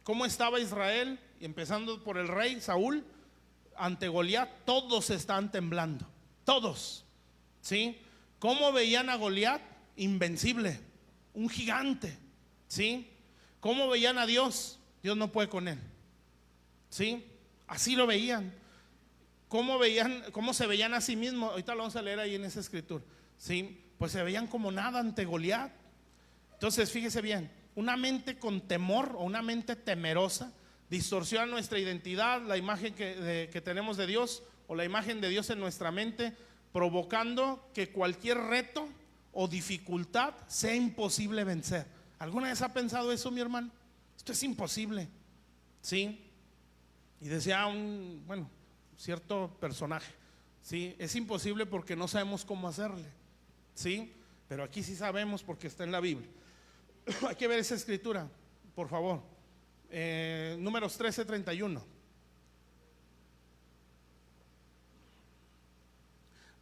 ¿Cómo estaba Israel? Empezando por el rey Saúl, ante Goliat, todos estaban temblando. Todos. ¿Sí? ¿Cómo veían a Goliat? Invencible, un gigante. ¿Sí? ¿Cómo veían a Dios? Dios no puede con él. ¿Sí? Así lo veían. ¿Cómo se veían a sí mismos? Ahorita lo vamos a leer ahí en esa escritura. ¿Sí? Pues se veían como nada ante Goliat. Entonces fíjese bien, una mente con temor o una mente temerosa distorsiona nuestra identidad, la imagen que tenemos de Dios, o la imagen de Dios en nuestra mente, provocando que cualquier reto o dificultad sea imposible vencer. ¿Alguna vez ha pensado eso, mi hermano? Esto es imposible. ¿Sí? Y decía cierto personaje: ¿sí? Es imposible porque no sabemos cómo hacerle. ¿Sí? Pero aquí sí sabemos porque está en la Biblia. Hay que ver esa escritura, por favor. Números 13:31.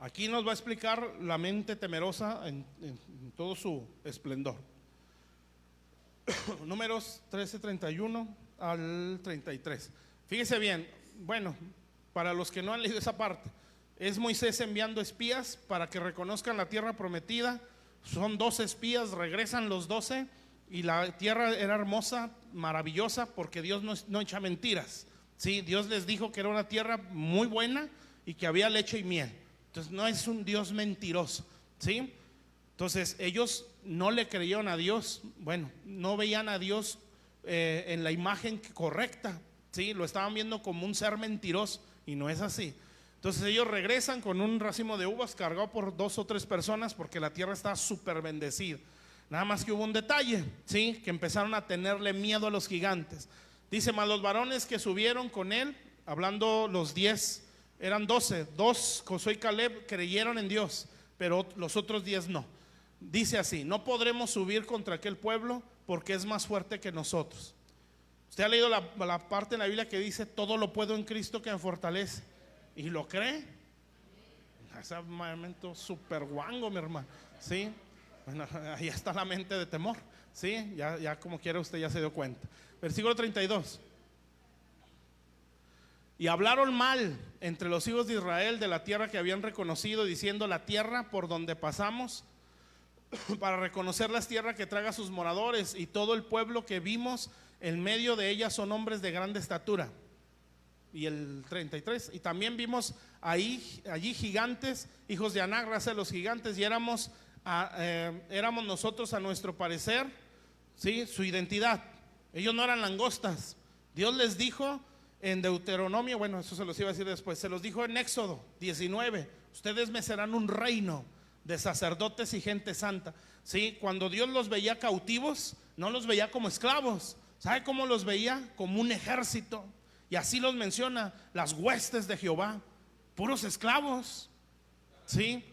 Aquí nos va a explicar la mente temerosa en todo su esplendor. Números 13:31 al 33. Fíjese bien, bueno, para los que no han leído esa parte, es Moisés enviando espías para que reconozcan la tierra prometida. Son 12 espías, regresan los 12 y la tierra era hermosa, maravillosa, porque Dios no echa mentiras. ¿Sí? Dios les dijo que era una tierra muy buena y que había leche y miel. Entonces no es un Dios mentiroso. ¿Sí? Entonces ellos no le creyeron a Dios. Bueno, no veían a Dios en la imagen correcta. ¿Sí? Lo estaban viendo como un ser mentiroso y no es así. Entonces ellos regresan con un racimo de uvas cargado por 2 o 3 personas, porque la tierra está súper bendecida. Nada más que hubo un detalle, ¿sí? Que empezaron a tenerle miedo a los gigantes. Dice: mas los varones que subieron con él, hablando los 10 eran 12, dos, Josué y Caleb, creyeron en Dios, pero los otros 10 no. Dice así: no podremos subir contra aquel pueblo porque es más fuerte que nosotros. Usted ha leído la parte en la Biblia que dice: todo lo puedo en Cristo que me fortalece, ¿y lo cree? Ese momento súper guango, mi hermano. ¿Sí? Bueno, ahí está la mente de temor. ¿Sí? Ya como quiera usted ya se dio cuenta. Versículo 32. Y hablaron mal entre los hijos de Israel de la tierra que habían reconocido, diciendo: la tierra por donde pasamos para reconocer la tierra que traga a sus moradores, y todo el pueblo que vimos en medio de ella son hombres de grande estatura. Y el 33, y también vimos allí gigantes, hijos de Anac, raza de los gigantes, y éramos nosotros a nuestro parecer, ¿sí? Su identidad. Ellos no eran langostas. Dios les dijo en Deuteronomio, bueno, eso se los iba a decir después, se los dijo en Éxodo 19: ustedes me serán un reino de sacerdotes y gente santa. ¿Sí? Cuando Dios los veía cautivos, no los veía como esclavos. ¿Sabe cómo los veía? Como un ejército. Y así los menciona: las huestes de Jehová, puros esclavos. ¿Sí?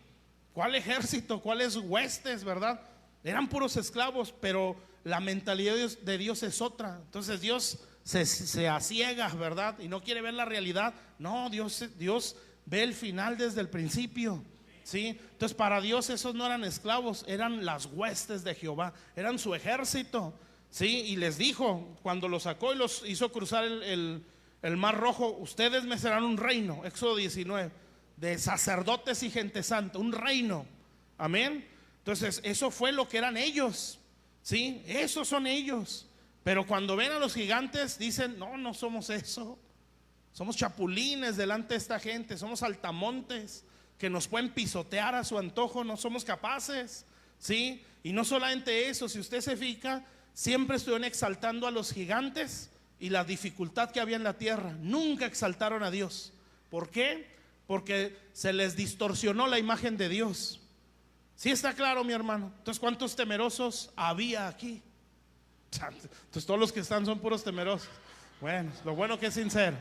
¿Cuál ejército? ¿Cuáles huestes, verdad? Eran puros esclavos, pero la mentalidad de Dios es otra. Entonces Dios se asiega, ¿verdad? Y no quiere ver la realidad. No, Dios ve el final desde el principio. ¿Sí? Entonces para Dios esos no eran esclavos, eran las huestes de Jehová, eran su ejército. ¿Sí? Y les dijo, cuando los sacó y los hizo cruzar el mar rojo: ustedes me serán un reino, Éxodo 19, de sacerdotes y gente santa, un reino. Amén. Entonces eso fue lo que eran ellos. ¿Sí? Esos son ellos. Pero cuando ven a los gigantes dicen: no somos eso. Somos chapulines delante de esta gente, somos altamontes que nos pueden pisotear a su antojo, no somos capaces. ¿Sí? Y no solamente eso, si usted se fija, siempre estuvieron exaltando a los gigantes y la dificultad que había en la tierra. Nunca exaltaron a Dios. ¿Por qué? Porque se les distorsionó la imagen de Dios. ¿Sí está claro, mi hermano? Entonces, ¿cuántos temerosos había aquí? Entonces todos los que están son puros temerosos. Bueno, lo bueno que es sincero.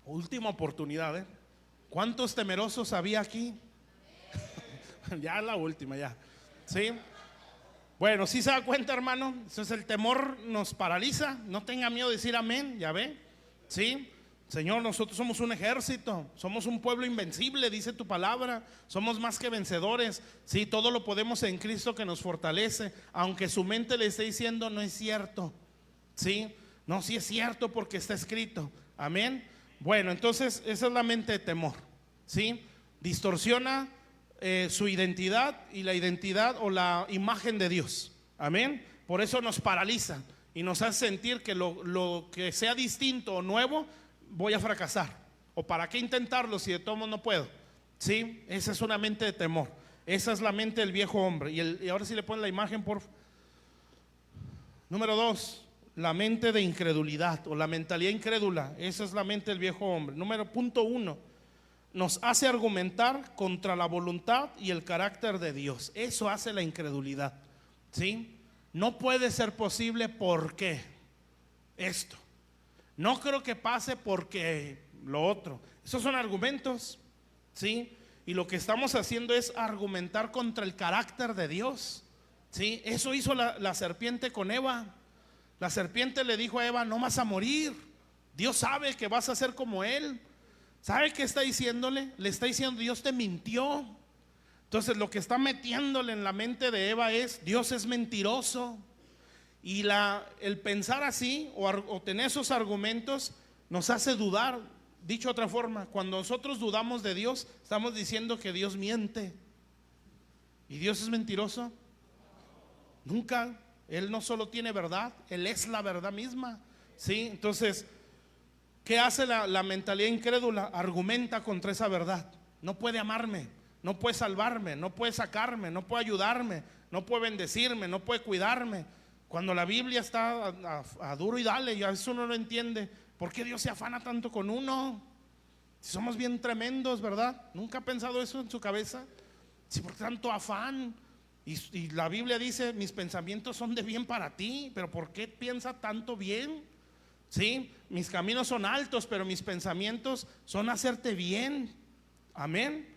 Última oportunidad, ¿eh? ¿Cuántos temerosos había aquí? Ya la última, ya. ¿Sí? Bueno, ¿sí se da cuenta, hermano? Entonces el temor nos paraliza. No tenga miedo de decir amén, ya ve. ¿Sí? Señor, nosotros somos un ejército, somos un pueblo invencible, dice tu palabra. Somos más que vencedores. Sí, todo lo podemos en Cristo que nos fortalece. Aunque su mente le esté diciendo: no es cierto. ¿Sí? No, sí es cierto porque está escrito. Amén. Bueno, entonces esa es la mente de temor. ¿Sí? Distorsiona su identidad y la identidad o la imagen de Dios. Amén. Por eso nos paraliza y nos hace sentir que lo que sea distinto o nuevo, voy a fracasar. O para qué intentarlo si de todo modo no puedo. ¿Sí? Esa es una mente de temor. Esa es la mente del viejo hombre. Y ahora sí le ponen la imagen, por número 2, la mente de incredulidad o la mentalidad incrédula. Esa es la mente del viejo hombre. Punto 1, nos hace argumentar contra la voluntad y el carácter de Dios. Eso hace la incredulidad. ¿Sí? No puede ser posible porque esto. No creo que pase porque lo otro. Esos son argumentos. ¿Sí? Y lo que estamos haciendo es argumentar contra el carácter de Dios. ¿Sí? Eso hizo la serpiente con Eva. La serpiente le dijo a Eva: no vas a morir. Dios sabe que vas a ser como Él. ¿Sabe qué está diciéndole? Le está diciendo: Dios te mintió. Entonces lo que está metiéndole en la mente de Eva es: Dios es mentiroso. Y el pensar así o tener esos argumentos nos hace dudar. Dicho de otra forma, cuando nosotros dudamos de Dios, estamos diciendo que Dios miente. ¿Y Dios es mentiroso? Nunca. Él no solo tiene verdad, Él es la verdad misma. ¿Sí? Entonces, ¿qué hace la mentalidad incrédula? Argumenta contra esa verdad. No puede amarme, no puede salvarme, no puede sacarme, no puede ayudarme, no puede bendecirme, no puede cuidarme. Cuando la Biblia está a duro y dale, y a veces uno no entiende por qué Dios se afana tanto con uno. Si somos bien tremendos, ¿verdad? ¿Nunca ha pensado eso en su cabeza? Si por tanto afán. Y la Biblia dice: mis pensamientos son de bien para ti. Pero ¿por qué piensa tanto bien? ¿sí? Mis caminos son altos, pero mis pensamientos son hacerte bien. Amén.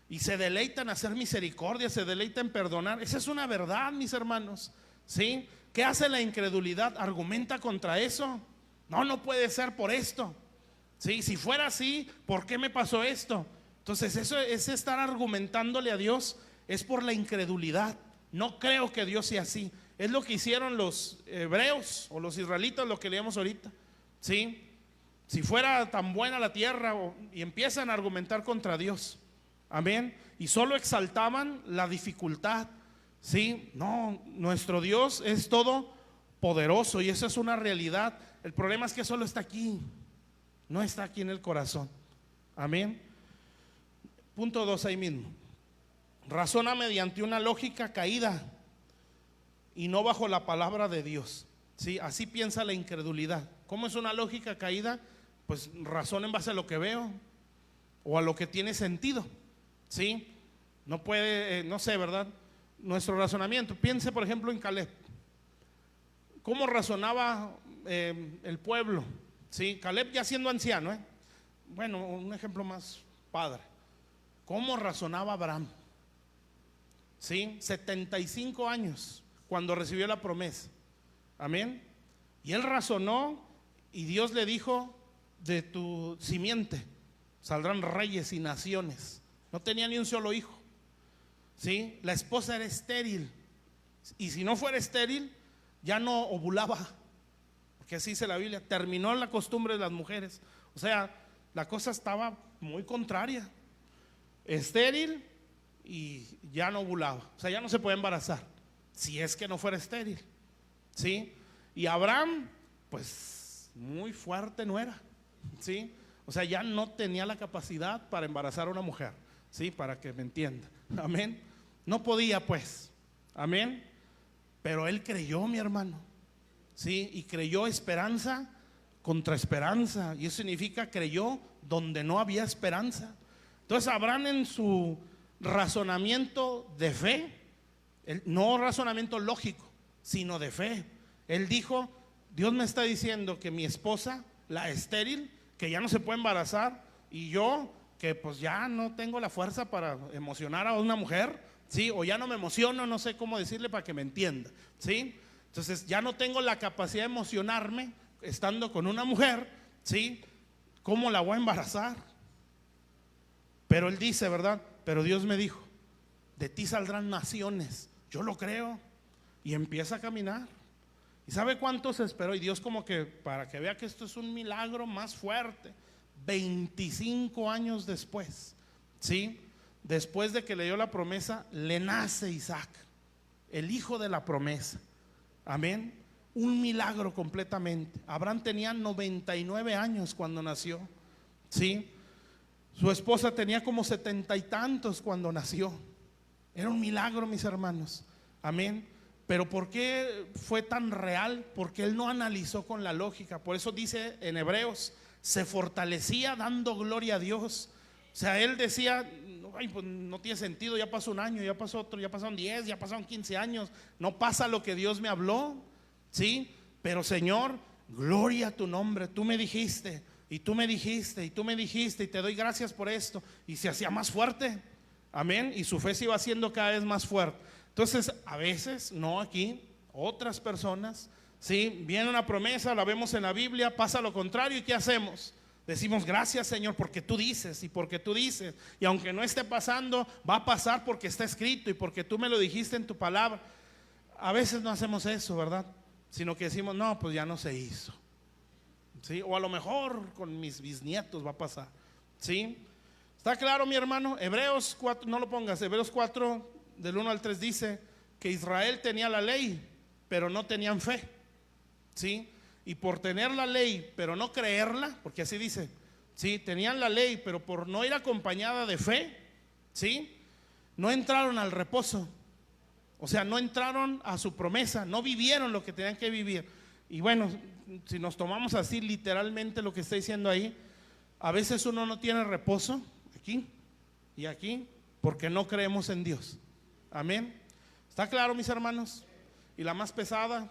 Y se deleita en hacer misericordia, se deleita en perdonar. Esa es una verdad, mis hermanos, ¿sí? ¿Qué hace la incredulidad? Argumenta contra eso. No puede ser por esto, ¿sí? Si fuera así, ¿por qué me pasó esto? Entonces eso es estar argumentándole a Dios, es por la incredulidad. No creo que Dios sea así. Es lo que hicieron los hebreos o los israelitas, lo que leíamos ahorita, ¿sí? Si fuera tan buena la tierra, y empiezan a argumentar contra Dios. Amén. Y solo exaltaban la dificultad. Sí, no, nuestro Dios es todo poderoso y eso es una realidad. El problema es que solo está aquí, no está aquí en el corazón. Amén. Punto 2 ahí mismo. Razona mediante una lógica caída y no bajo la palabra de Dios. Sí, así piensa la incredulidad. ¿Cómo es una lógica caída? Pues razona en base a lo que veo o a lo que tiene sentido. Sí, no puede, no sé, ¿verdad? Nuestro razonamiento. Piense por ejemplo en Caleb. ¿Cómo razonaba el pueblo? Sí, Caleb ya siendo anciano, ¿eh? Bueno, un ejemplo más padre. ¿Cómo razonaba Abraham? Sí, 75 años cuando recibió la promesa. Amén. Y él razonó y Dios le dijo: de tu simiente saldrán reyes y naciones. No tenía ni un solo hijo. ¿Sí? La esposa era estéril. Y si no fuera estéril, ya no ovulaba. Porque así dice la Biblia. Terminó la costumbre de las mujeres. O sea, la cosa estaba muy contraria. Estéril y ya no ovulaba. O sea, ya no se puede embarazar. Si es que no fuera estéril. ¿Sí? Y Abraham, pues muy fuerte no era. ¿Sí? O sea, ya no tenía la capacidad para embarazar a una mujer. Sí, para que me entienda. Amén. No podía, pues. Amén. Pero él creyó, mi hermano. Sí, y creyó esperanza contra esperanza. Y eso significa creyó donde no había esperanza. Entonces Abraham, en su razonamiento de fe, no razonamiento lógico, sino de fe, él dijo: Dios me está diciendo que mi esposa, la estéril, que ya no se puede embarazar, y yo, que pues ya no tengo la fuerza para emocionar a una mujer, ¿sí? O ya no me emociono, no sé cómo decirle para que me entienda, ¿sí? Entonces ya no tengo la capacidad de emocionarme estando con una mujer, ¿sí? ¿Cómo la voy a embarazar? Pero él dice, ¿verdad? Pero Dios me dijo: de ti saldrán naciones. Yo lo creo. Y empieza a caminar. ¿Y sabe cuánto se esperó? Y Dios, como que para que vea que esto es un milagro más fuerte, 25 años después, ¿sí? Después de que le dio la promesa, le nace Isaac, el hijo de la promesa. Amén. Un milagro completamente. Abraham tenía 99 años cuando nació, ¿sí? Su esposa tenía como 70 y tantos cuando nació. Era un milagro, mis hermanos. Amén. Pero ¿por qué fue tan real? Porque él no analizó con la lógica. Por eso dice en Hebreos: se fortalecía dando gloria a Dios. O sea, él decía: ay, pues no tiene sentido, ya pasó un año, ya pasó otro, ya pasaron 10, ya pasaron 15 años, no pasa lo que Dios me habló, ¿sí? Pero Señor, gloria a tu nombre, tú me dijiste, y tú me dijiste, y tú me dijiste, y te doy gracias por esto. Y se hacía más fuerte, amén, y su fe se iba haciendo cada vez más fuerte. Entonces, a veces, no aquí, otras personas, ¿sí? Viene una promesa, la vemos en la Biblia, pasa lo contrario, ¿y qué hacemos? Decimos: gracias, Señor, porque tú dices, y porque tú dices, y aunque no esté pasando, va a pasar porque está escrito y porque tú me lo dijiste en tu palabra. A veces no hacemos eso, ¿verdad? Sino que decimos: no, pues ya no se hizo, ¿sí? O a lo mejor con mis bisnietos va a pasar, ¿sí? ¿Está claro, mi hermano? Hebreos 4, no lo pongas, Hebreos 4 del 1 al 3 dice que Israel tenía la ley, pero no tenían fe, ¿sí? Y por tener la ley, pero no creerla, porque así dice, ¿sí? Tenían la ley, pero por no ir acompañada de fe, ¿sí? No entraron al reposo. O sea, no entraron a su promesa, no vivieron lo que tenían que vivir. Y bueno, si nos tomamos así literalmente lo que está diciendo ahí, a veces uno no tiene reposo aquí y aquí porque no creemos en Dios. Amén. ¿Está claro, mis hermanos? Y la más pesada,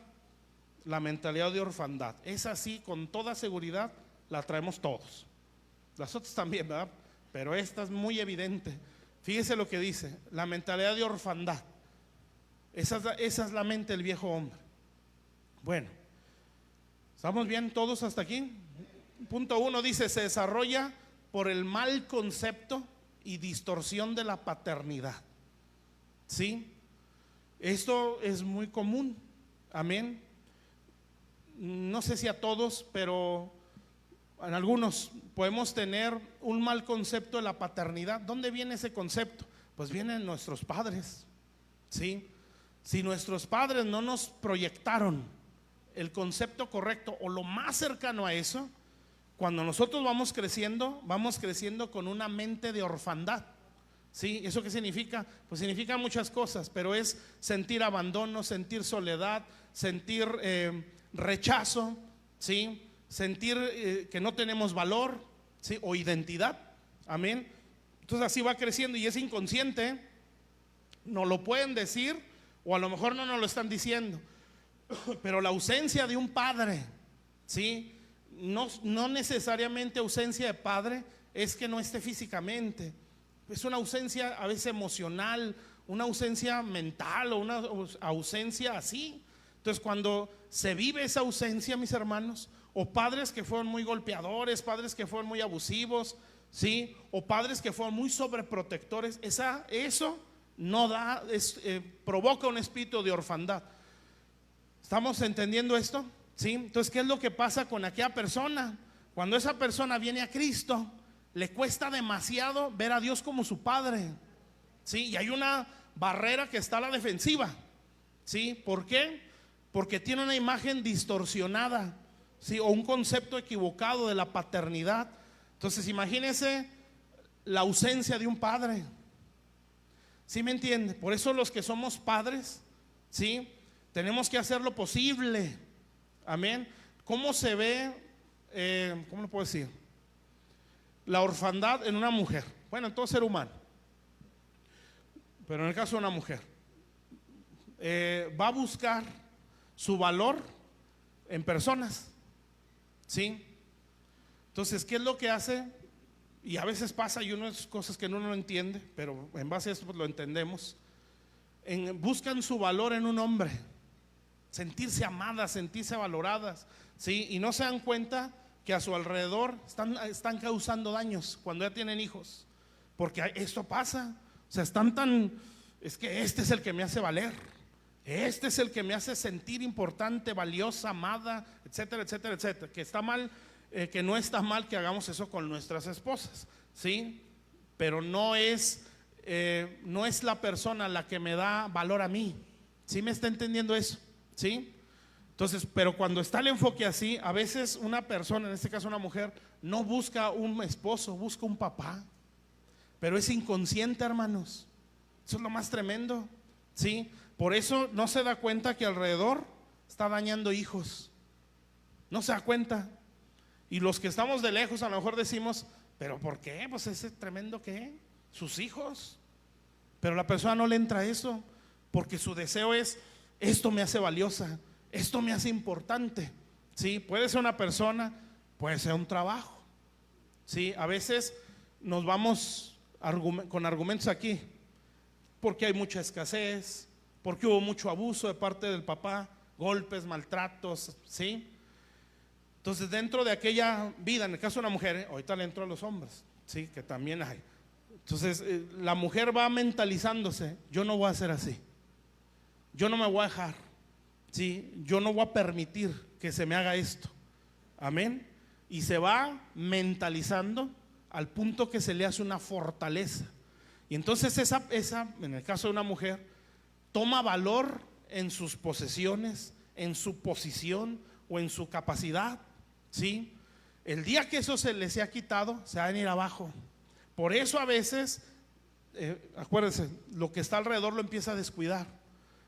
la mentalidad de orfandad. Es así, con toda seguridad, la traemos todos. Las otras también, ¿verdad? Pero esta es muy evidente. Fíjese lo que dice, la mentalidad de orfandad. Esa es la mente del viejo hombre. Bueno, ¿estamos bien todos hasta aquí? Punto 1 dice, se desarrolla por el mal concepto y distorsión de la paternidad. ¿Sí? Esto es muy común. Amén. No sé si a todos, pero en algunos podemos tener un mal concepto de la paternidad. ¿Dónde viene ese concepto? Pues vienen nuestros padres. ¿Sí? Si nuestros padres no nos proyectaron el concepto correcto o lo más cercano a eso, cuando nosotros vamos creciendo con una mente de orfandad. ¿Sí? ¿Eso qué significa? Pues significa muchas cosas, pero es sentir abandono, sentir soledad, sentir rechazo, ¿sí? Sentir que no tenemos valor, ¿sí? O identidad. Amén. Entonces así va creciendo y es inconsciente. No lo pueden decir o a lo mejor no nos lo están diciendo, pero la ausencia de un padre, ¿sí? No necesariamente ausencia de padre es que no esté físicamente. Es una ausencia a veces emocional, una ausencia mental o una ausencia así. Entonces cuando se vive esa ausencia, mis hermanos, o padres que fueron muy golpeadores, padres que fueron muy abusivos, ¿sí? O padres que fueron muy sobreprotectores, eso no da, provoca un espíritu de orfandad. ¿Estamos entendiendo esto? ¿Sí? Entonces, ¿qué es lo que pasa con aquella persona? Cuando esa persona viene a Cristo, le cuesta demasiado ver a Dios como su padre, ¿sí? Y hay una barrera que está a la defensiva, ¿sí? ¿Por qué? Porque tiene una imagen distorsionada, ¿sí? O un concepto equivocado de la paternidad. Entonces, imagínese la ausencia de un padre. ¿Sí me entiende? Por eso los que somos padres, ¿sí? Tenemos que hacer lo posible. Amén. ¿Cómo se ve, cómo lo puedo decir? La orfandad en una mujer. Bueno, en todo ser humano, pero en el caso de una mujer, va a buscar su valor en personas, ¿sí? Entonces, ¿qué es lo que hace? Y a veces pasa y unas cosas que uno no entiende, pero en base a esto pues lo entendemos. Buscan su valor en un hombre, sentirse amadas, sentirse valoradas, ¿sí? Y no se dan cuenta que a su alrededor están causando daños cuando ya tienen hijos, porque esto pasa. O sea, es que este es el que me hace valer, este es el que me hace sentir importante, valiosa, amada, etcétera, etcétera, etcétera. Que está mal, que no está mal que hagamos eso con nuestras esposas, ¿sí? Pero no es la persona la que me da valor a mí. ¿Sí me está entendiendo eso? ¿Sí? Entonces, pero cuando está el enfoque así, a veces una persona, en este caso una mujer, no busca un esposo, busca un papá, pero es inconsciente, hermanos. Eso es lo más tremendo, ¿sí? Por eso no se da cuenta que alrededor está dañando hijos. No se da cuenta. Y los que estamos de lejos a lo mejor decimos, ¿pero por qué? Pues ese tremendo ¿qué? Sus hijos. Pero la persona no le entra eso, porque su deseo es, esto me hace valiosa, esto me hace importante, ¿sí? Puede ser una persona, puede ser un trabajo, ¿sí? A veces nos vamos con argumentos aquí, porque hay mucha escasez, porque hubo mucho abuso de parte del papá, golpes, maltratos, ¿sí? Entonces dentro de aquella vida, en el caso de una mujer, ahorita le entro a los hombres, ¿sí? Que también hay. Entonces la mujer va mentalizándose, yo no voy a ser así, yo no me voy a dejar, ¿sí? Yo no voy a permitir que se me haga esto. Amén. Y se va mentalizando al punto que se le hace una fortaleza. Y entonces esa, en el caso de una mujer, toma valor en sus posesiones, en su posición o en su capacidad, ¿sí? El día que eso se le sea quitado, se va a venir abajo. Por eso a veces, acuérdense, lo que está alrededor lo empieza a descuidar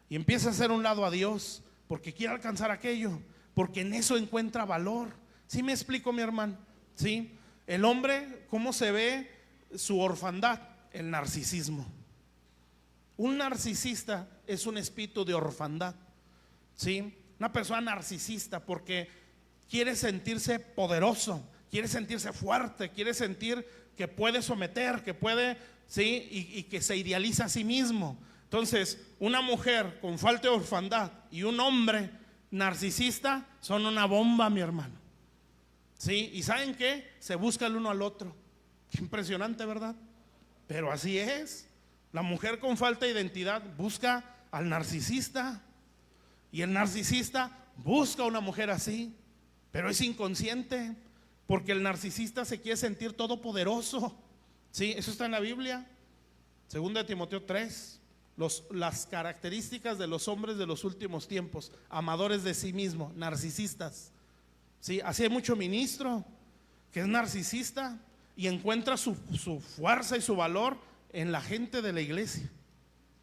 y empieza a hacer un lado a Dios, porque quiere alcanzar aquello, porque en eso encuentra valor. ¿Sí me explico, mi hermano? ¿Sí? El hombre, ¿cómo se ve su orfandad? El narcisismo. Un narcisista es un espíritu de orfandad, ¿sí? Una persona narcisista porque quiere sentirse poderoso, quiere sentirse fuerte, quiere sentir que puede someter, que puede, sí, y que se idealiza a sí mismo. Entonces, una mujer con falta de orfandad y un hombre narcisista son una bomba, mi hermano. Sí, y ¿saben qué? Se busca el uno al otro. Qué impresionante, ¿verdad? Pero así es. La mujer con falta de identidad busca al narcisista y el narcisista busca a una mujer así, pero es inconsciente porque el narcisista se quiere sentir todopoderoso. Sí, eso está en la Biblia. 2 Timoteo 3. Las características de los hombres de los últimos tiempos: amadores de sí mismos, narcisistas. Sí, así hay mucho ministro que es narcisista y encuentra su fuerza y su valor en la gente de la iglesia.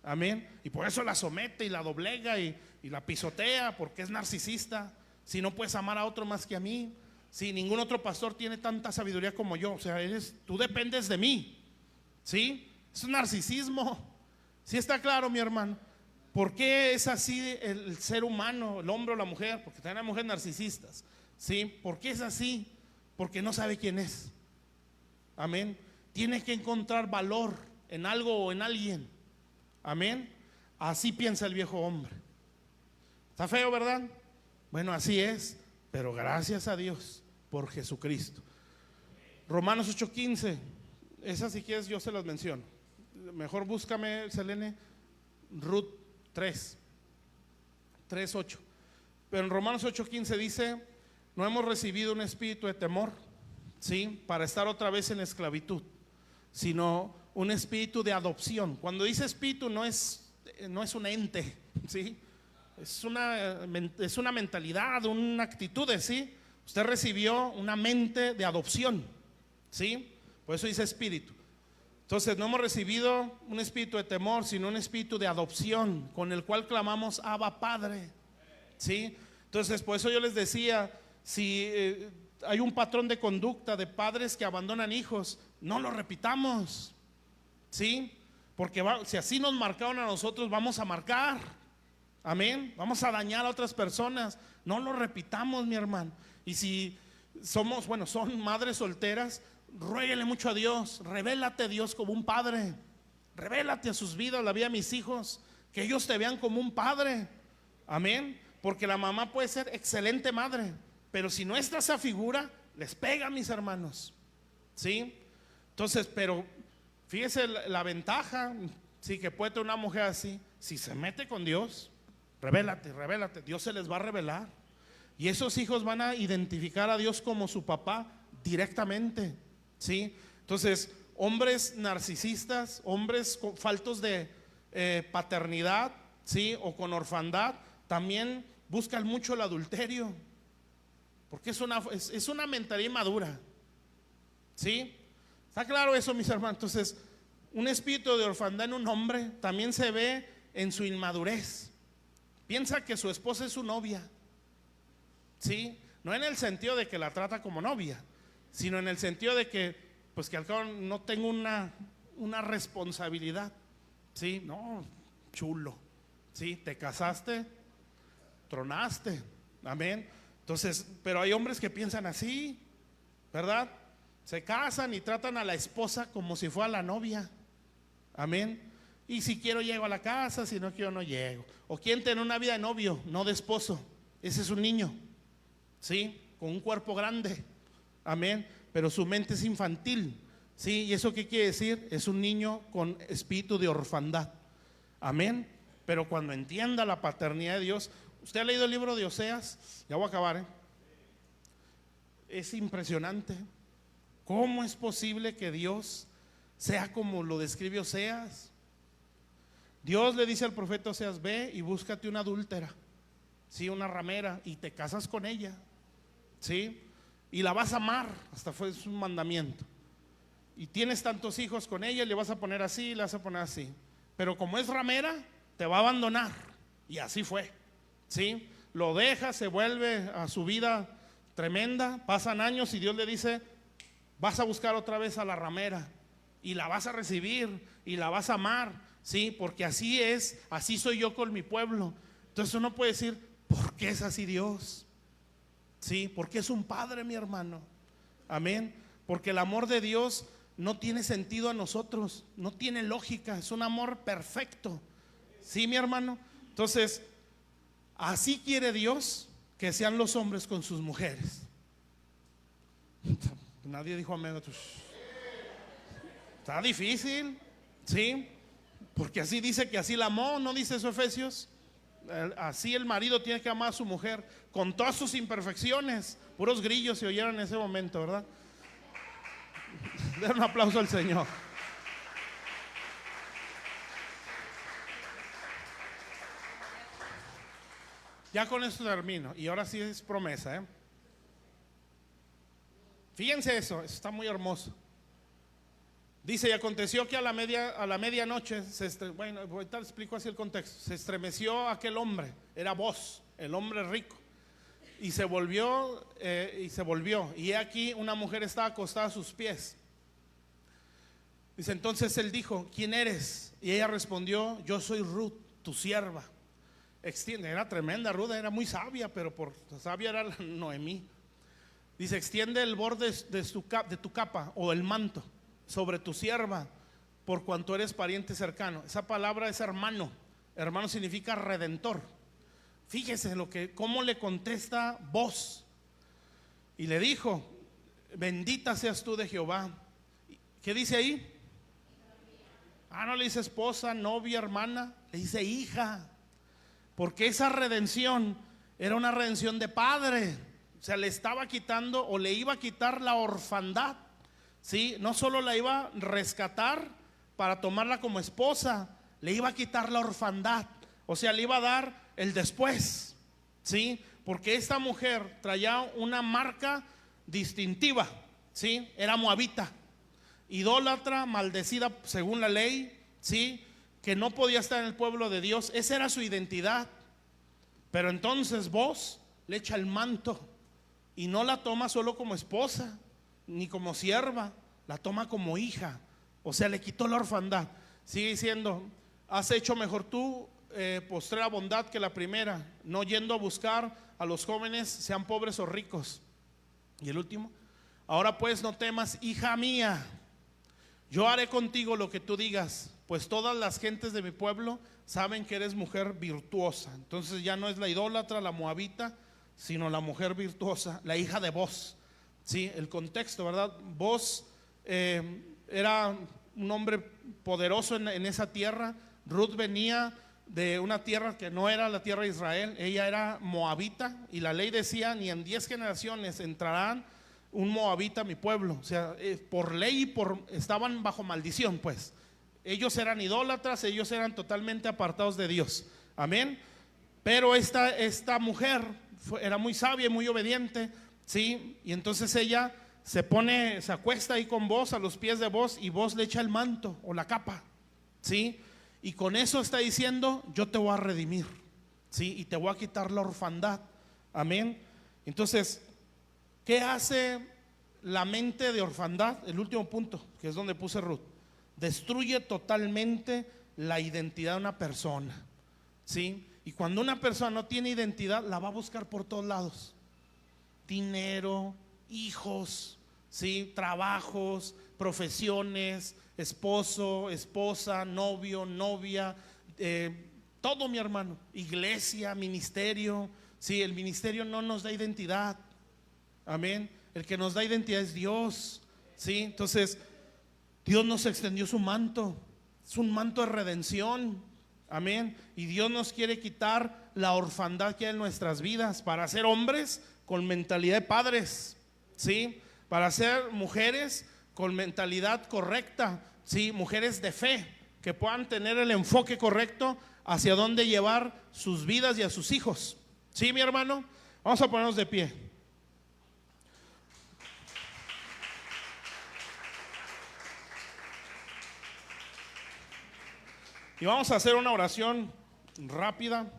Amén. Y por eso la somete y la doblega y la pisotea, porque es narcisista. Si no puedes amar a otro más que a mí, si ningún otro pastor tiene tanta sabiduría como yo, o sea, tú dependes de mí. ¿Sí? Es un narcisismo. ¿Sí está claro, mi hermano? ¿Por qué es así el ser humano, el hombre o la mujer? Porque también hay mujeres narcisistas. ¿Sí? ¿Por qué es así? Porque no sabe quién es. Amén. Tiene que encontrar valor en algo o en alguien. Amén. Así piensa el viejo hombre. Está feo, ¿verdad? Bueno, así es. Pero gracias a Dios por Jesucristo. Romanos 8:15. Esas, si quieres, yo se las menciono. Mejor búscame, Selene, Ruth 3:8. Pero en Romanos 8:15 dice: no hemos recibido un espíritu de temor, ¿sí?, para estar otra vez en esclavitud, sino un espíritu de adopción. Cuando dice espíritu no es un ente, ¿sí? Es una mentalidad, una actitud, ¿sí? Usted recibió una mente de adopción, ¿sí? Por eso dice espíritu. Entonces no hemos recibido un espíritu de temor, sino un espíritu de adopción, con el cual clamamos Abba Padre, ¿sí? Entonces por eso yo les decía, si hay un patrón de conducta de padres que abandonan hijos, no lo repitamos, ¿sí? Porque si así nos marcaron a nosotros, vamos a marcar. Amén. Vamos a dañar a otras personas. No lo repitamos, mi hermano. Y si son madres solteras, ruéguele mucho a Dios. Revélate a Dios como un padre. Revélate a sus vidas, la vida de mis hijos, que ellos te vean como un padre. Amén. Porque la mamá puede ser excelente madre, pero si no está esa figura, les pega, mis hermanos. ¿Sí? Entonces, pero fíjese la ventaja, sí, que puede tener una mujer así. Si se mete con Dios, revélate, Dios se les va a revelar. Y esos hijos van a identificar a Dios como su papá directamente. ¿Sí? Entonces, hombres narcisistas, hombres faltos de paternidad, ¿sí?, o con orfandad, también buscan mucho el adulterio, porque es una mentalidad inmadura. ¿Sí? ¿Está claro eso, mis hermanos? Entonces, un espíritu de orfandad en un hombre también se ve en su inmadurez. Piensa que su esposa es su novia. ¿Sí? No en el sentido de que la trata como novia, sino en el sentido de que, pues, que al cabo no tengo una responsabilidad. ¿Sí? No, chulo. ¿Sí? Te casaste, tronaste. Amén. Entonces, pero hay hombres que piensan así, ¿verdad? Se casan y tratan a la esposa como si fuera la novia. Amén. Y si quiero llego a la casa, si no quiero no llego. O quieren tener una vida de novio, no de esposo. Ese es un niño, ¿sí?, con un cuerpo grande. Amén. Pero su mente es infantil. ¿Sí? ¿Y eso qué quiere decir? Es un niño con espíritu de orfandad. Amén. Pero cuando entienda la paternidad de Dios. ¿Usted ha leído el libro de Oseas? Ya voy a acabar, Es impresionante. ¿Cómo es posible que Dios sea como lo describe Oseas? Dios le dice al profeta Oseas: ve y búscate una adúltera, ¿sí?, una ramera, y te casas con ella, ¿sí?, y la vas a amar. Hasta fue un mandamiento. Y tienes tantos hijos con ella, le vas a poner así, le vas a poner así. Pero como es ramera, te va a abandonar. Y así fue. ¿Sí? Lo deja, se vuelve a su vida tremenda. Pasan años y Dios le dice: vas a buscar otra vez a la ramera y la vas a recibir y la vas a amar. ¿Sí? Porque así es, así soy yo con mi pueblo. Entonces uno puede decir: ¿Por qué es así Dios? Sí, porque es un padre, mi hermano. Amén. Porque el amor de Dios no tiene sentido a nosotros, no tiene lógica, es un amor perfecto. Sí, mi hermano. Entonces, así quiere Dios que sean los hombres con sus mujeres. Nadie dijo amén. Está difícil, sí, porque así dice que así la amó, ¿no dice eso Efesios? Así el marido tiene que amar a su mujer con todas sus imperfecciones. Puros grillos se oyeron en ese momento, ¿verdad? Den un aplauso al Señor. Ya con esto termino. Y ahora sí es promesa, ¿eh? Fíjense eso está muy hermoso. Dice, y aconteció que a la medianoche, bueno, ahorita les explico así el contexto. Se estremeció aquel hombre, era Boz, el hombre rico. Y se volvió, y he aquí una mujer estaba acostada a sus pies. Dice, entonces él dijo, ¿quién eres? Y ella respondió, yo soy Ruth, tu sierva. Era tremenda Ruth, era muy sabia, pero por sabia era Noemí. Dice, extiende el borde de tu capa o el manto sobre tu sierva, por cuanto eres pariente cercano. Esa palabra es hermano. Hermano significa redentor. Fíjese cómo le contesta Boz. Y le dijo, bendita seas tú de Jehová. ¿Qué dice ahí? No le dice esposa, novia, hermana, le dice hija. Porque esa redención era una redención de padre. O sea, le estaba quitando o le iba a quitar la orfandad. ¿Sí? No solo la iba a rescatar para tomarla como esposa, le iba a quitar la orfandad. O sea, le iba a dar el después. ¿Sí? Porque esta mujer traía una marca distintiva. ¿Sí? Era moabita, idólatra, maldecida según la ley. ¿Sí? Que no podía estar en el pueblo de Dios. Esa era su identidad. Pero entonces Boz le echa el manto y no la toma solo como esposa ni como sierva, la toma como hija. O sea, le quitó la orfandad. Sigue diciendo, has hecho mejor tú postrera bondad que la primera, no yendo a buscar a los jóvenes, sean pobres o ricos. Y el último, ahora pues no temas, hija mía, yo haré contigo lo que tú digas, pues todas las gentes de mi pueblo saben que eres mujer virtuosa. Entonces ya no es la idólatra, la moabita, sino la mujer virtuosa, la hija de Boz. Sí, el contexto, ¿verdad? Boz era un hombre poderoso en esa tierra. Ruth venía de una tierra que no era la tierra de Israel. Ella era moabita y la ley decía, ni en 10 generaciones entrarán un moabita a mi pueblo. O sea, por ley estaban bajo maldición, pues. Ellos eran idólatras, ellos eran totalmente apartados de Dios. Amén. Pero esta mujer era muy sabia y muy obediente. Sí, y entonces ella se acuesta ahí con Boz, a los pies de Boz, y Boz le echa el manto o la capa. Sí, y con eso está diciendo, yo te voy a redimir. Sí, y te voy a quitar la orfandad. Amén. Entonces, ¿qué hace la mente de orfandad? El último punto, que es donde puse Ruth. Destruye totalmente la identidad de una persona. ¿Sí? Y cuando una persona no tiene identidad, la va a buscar por todos lados. Dinero, hijos, ¿sí? Trabajos, profesiones, esposo, esposa, novio, novia, todo, mi hermano. Iglesia, ministerio. ¿Sí? El ministerio no nos da identidad. Amén. El que nos da identidad es Dios. ¿Sí? Entonces, Dios nos extendió su manto. Es un manto de redención. Amén. Y Dios nos quiere quitar la orfandad que hay en nuestras vidas para ser hombres con mentalidad de padres, ¿sí? Para ser mujeres con mentalidad correcta, ¿sí? Mujeres de fe que puedan tener el enfoque correcto hacia dónde llevar sus vidas y a sus hijos. ¿Sí, mi hermano? Vamos a ponernos de pie. Y vamos a hacer una oración rápida.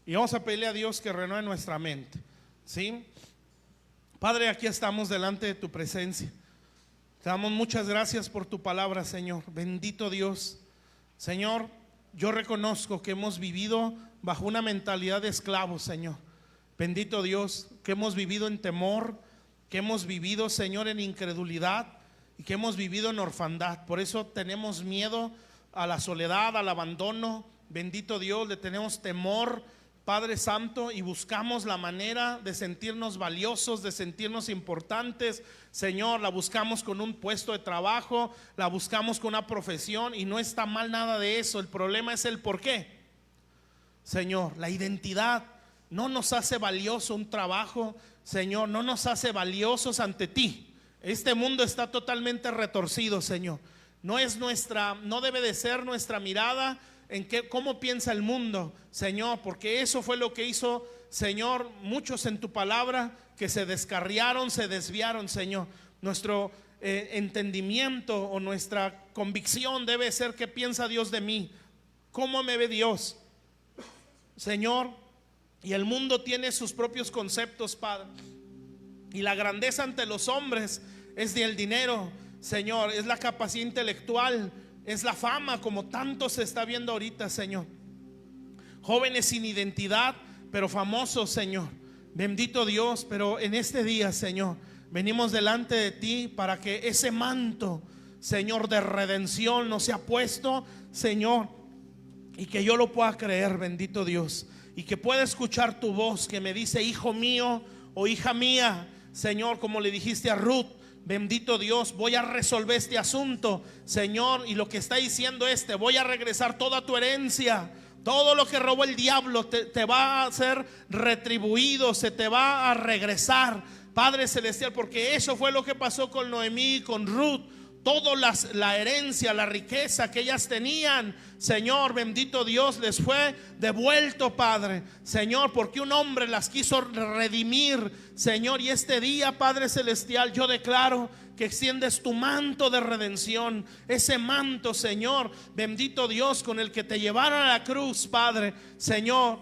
Y vamos a pedirle a Dios que renueve nuestra mente. ¿Sí? Padre, aquí estamos delante de tu presencia. Te damos muchas gracias por tu palabra, Señor. Bendito Dios. Señor, yo reconozco que hemos vivido bajo una mentalidad de esclavos, Señor. Bendito Dios, que hemos vivido en temor, que hemos vivido, Señor, en incredulidad y que hemos vivido en orfandad. Por eso tenemos miedo a la soledad, al abandono. Bendito Dios, le tenemos temor, Padre Santo, y buscamos la manera de sentirnos valiosos, de sentirnos importantes. Señor, la buscamos con un puesto de trabajo, la buscamos con una profesión, y no está mal nada de eso. El problema es el por qué. Señor, la identidad no nos hace valioso un trabajo, Señor, no nos hace valiosos ante ti. Este mundo está totalmente retorcido, Señor. No debe de ser nuestra mirada en cómo piensa el mundo, Señor, porque eso fue lo que hizo, Señor, muchos en tu palabra que se descarriaron, se desviaron, Señor. Nuestro entendimiento o nuestra convicción debe ser: ¿qué piensa Dios de mí? ¿Cómo me ve Dios, Señor? Y el mundo tiene sus propios conceptos, Padre, y la grandeza ante los hombres es del dinero, Señor, es la capacidad intelectual, es la fama, como tanto se está viendo ahorita, Señor. Jóvenes sin identidad, pero famosos, Señor. Bendito Dios, pero en este día, Señor, venimos delante de ti para que ese manto, Señor, de redención nos sea puesto, Señor, y que yo lo pueda creer, bendito Dios, y que pueda escuchar tu voz que me dice: hijo mío o hija mía, Señor, como le dijiste a Ruth. Bendito Dios, voy a resolver este asunto, Señor, y lo que está diciendo te voy a regresar toda tu herencia. Todo lo que robó el diablo te va a ser retribuido, se te va a regresar, Padre Celestial, porque eso fue lo que pasó con Noemí y con Ruth. Toda la herencia, la riqueza que ellas tenían, Señor, bendito Dios, les fue devuelto, Padre, Señor, porque un hombre las quiso redimir, Señor. Y este día, Padre Celestial, yo declaro que extiendes tu manto de redención, ese manto, Señor, bendito Dios, con el que te llevaron a la cruz, Padre, Señor.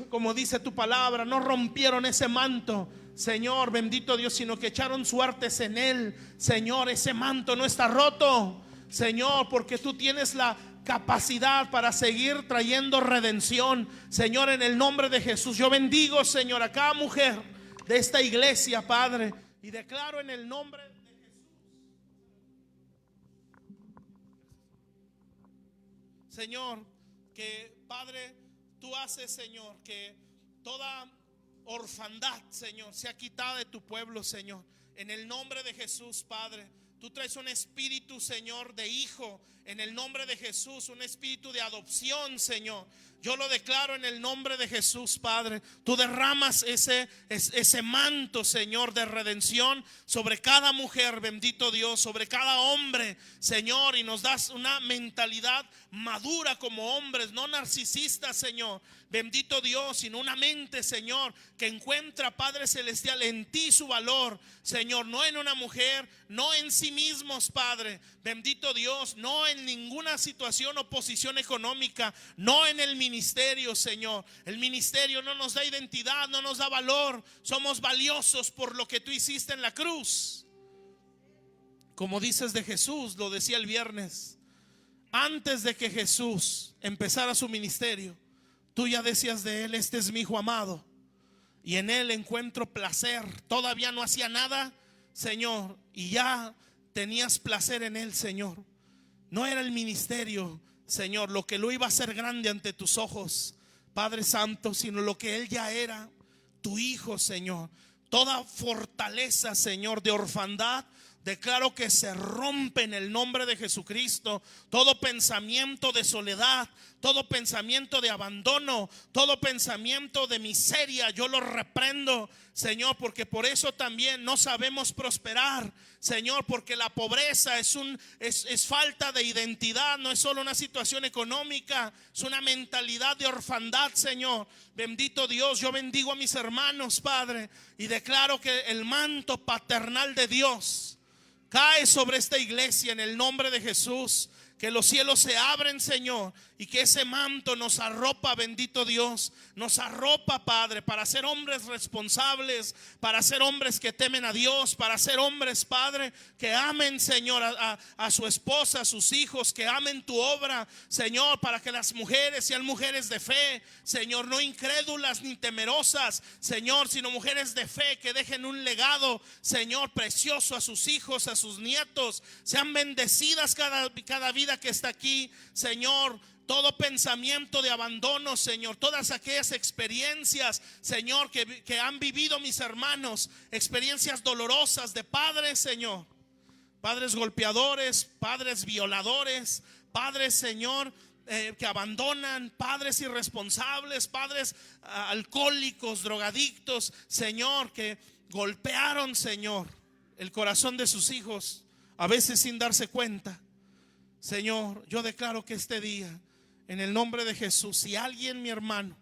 Como dice tu palabra, no rompieron ese manto, Señor, bendito Dios, sino que echaron suertes en él. Señor, ese manto no está roto, Señor, porque tú tienes la capacidad para seguir trayendo redención, Señor, en el nombre de Jesús. Yo bendigo, Señor, a cada mujer de esta iglesia, Padre, y declaro en el nombre de Jesús, Señor, que Padre, tú haces, Señor, que toda orfandad, Señor, sea quitada de tu pueblo, Señor, en el nombre de Jesús, Padre. Tú traes un espíritu, Señor, de hijo, en el nombre de Jesús, un espíritu de adopción, Señor. Yo lo declaro en el nombre de Jesús, Padre. Tú derramas ese manto, Señor, de redención sobre cada mujer, bendito Dios, sobre cada hombre, Señor, y nos das una mentalidad madura como hombres, no narcisistas, Señor, bendito Dios, sino una mente, Señor, que encuentra, Padre Celestial, en ti su valor, Señor, no en una mujer, no en sí mismos, Padre, bendito Dios, no en ninguna situación o posición económica, no en el ministerio, Señor. El ministerio no nos da identidad, no nos da valor. Somos valiosos por lo que tú hiciste en la cruz. Como dices de Jesús, lo decía el viernes, antes de que Jesús empezara su ministerio, tú ya decías de él: este es mi hijo amado y en él encuentro placer. Todavía no hacía nada, Señor, y ya tenías placer en él, Señor. No era el ministerio, Señor, lo que lo iba a hacer grande ante tus ojos, Padre Santo, sino lo que él ya era, tu hijo, Señor. Toda fortaleza, Señor, de orfandad, declaro que se rompe en el nombre de Jesucristo. Todo pensamiento de soledad, todo pensamiento de abandono, todo pensamiento de miseria, yo lo reprendo, Señor, porque por eso también no sabemos prosperar, Señor, porque la pobreza es falta de identidad, no es solo una situación económica, es una mentalidad de orfandad, Señor. Bendito Dios, yo bendigo a mis hermanos, Padre, y declaro que el manto paternal de Dios cae sobre esta iglesia en el nombre de Jesús. que los cielos se abren, Señor, y que ese manto nos arropa, bendito Dios, nos arropa, Padre, para ser hombres responsables, para ser hombres que temen a Dios, para ser hombres, Padre, que amen, Señor, a su esposa, a sus hijos, que amen tu obra, Señor, para que las mujeres sean mujeres de fe, Señor, no incrédulas ni temerosas, Señor, sino mujeres de fe que dejen un legado, Señor, precioso a sus hijos, a sus nietos, sean bendecidas cada vida que está aquí, Señor. Todo pensamiento de abandono, Señor, todas aquellas experiencias, Señor, que han vivido mis hermanos, experiencias dolorosas de padres, Señor, padres golpeadores, padres violadores, padres, Señor, que abandonan, padres irresponsables, padres alcohólicos, drogadictos, Señor, que golpearon, Señor, el corazón de sus hijos, a veces sin darse cuenta. Señor, yo declaro que este día, en el nombre de Jesús, si alguien, mi hermano,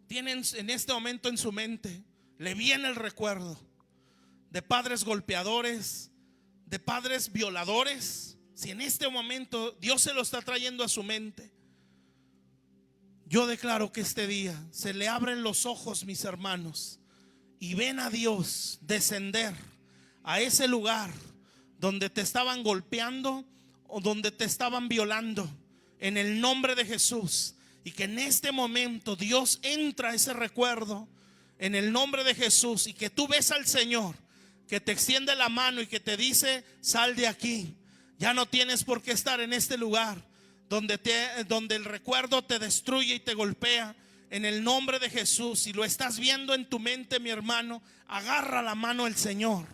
tiene en este momento en su mente, le viene el recuerdo de padres golpeadores, de padres violadores, si en este momento Dios se lo está trayendo a su mente, yo declaro que este día se le abren los ojos, mis hermanos, y ven a Dios descender a ese lugar donde te estaban golpeando o donde te estaban violando, en el nombre de Jesús, y que en este momento Dios entra a ese recuerdo en el nombre de Jesús, y que tú ves al Señor que te extiende la mano y que te dice: sal de aquí, ya no tienes por qué estar en este lugar donde el recuerdo te destruye y te golpea. En el nombre de Jesús, si lo estás viendo en tu mente, mi hermano, agarra la mano del Señor,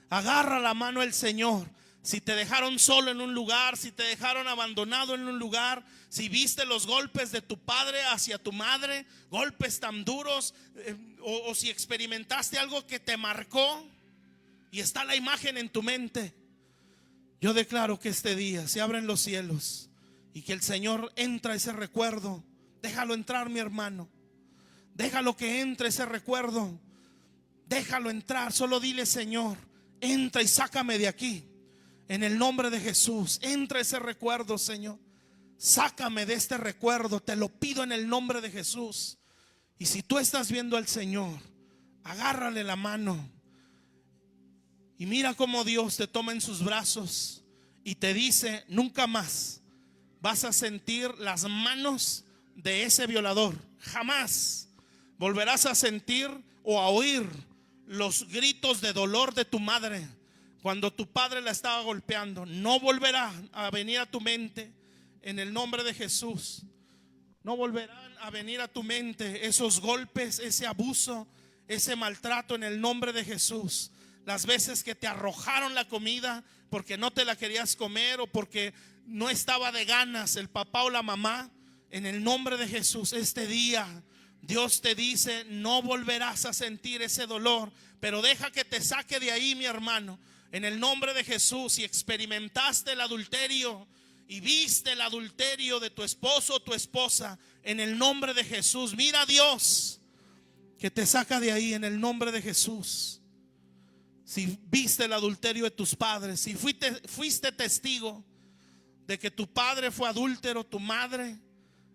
agarra la mano del Señor. Si te dejaron solo en un lugar, si te dejaron abandonado en un lugar, si viste los golpes de tu padre hacia tu madre, golpes tan duros, o si experimentaste algo que te marcó y está la imagen en tu mente, yo declaro que este día se abren los cielos y que el Señor entra ese recuerdo. Déjalo entrar, mi hermano, déjalo que entre ese recuerdo, déjalo entrar. Solo dile: Señor, entra y sácame de aquí. En el nombre de Jesús, entra ese recuerdo, Señor. Sácame de este recuerdo, te lo pido en el nombre de Jesús. Y si tú estás viendo al Señor, agárrale la mano y mira cómo Dios te toma en sus brazos y te dice: nunca más vas a sentir las manos de ese violador. Jamás volverás a sentir o a oír los gritos de dolor de tu madre cuando tu padre la estaba golpeando. No volverá a venir a tu mente en el nombre de Jesús. No volverán a venir a tu mente esos golpes, ese abuso, ese maltrato en el nombre de Jesús. Las veces que te arrojaron la comida porque no te la querías comer o porque no estaba de ganas el papá o la mamá, en el nombre de Jesús, este día Dios te dice: no volverás a sentir ese dolor, pero deja que te saque de ahí, mi hermano. En el nombre de Jesús, si experimentaste el adulterio y viste el adulterio de tu esposo o tu esposa, en el nombre de Jesús, mira a Dios que te saca de ahí en el nombre de Jesús. Si viste el adulterio de tus padres, si fuiste testigo de que tu padre fue adúltero, tu madre,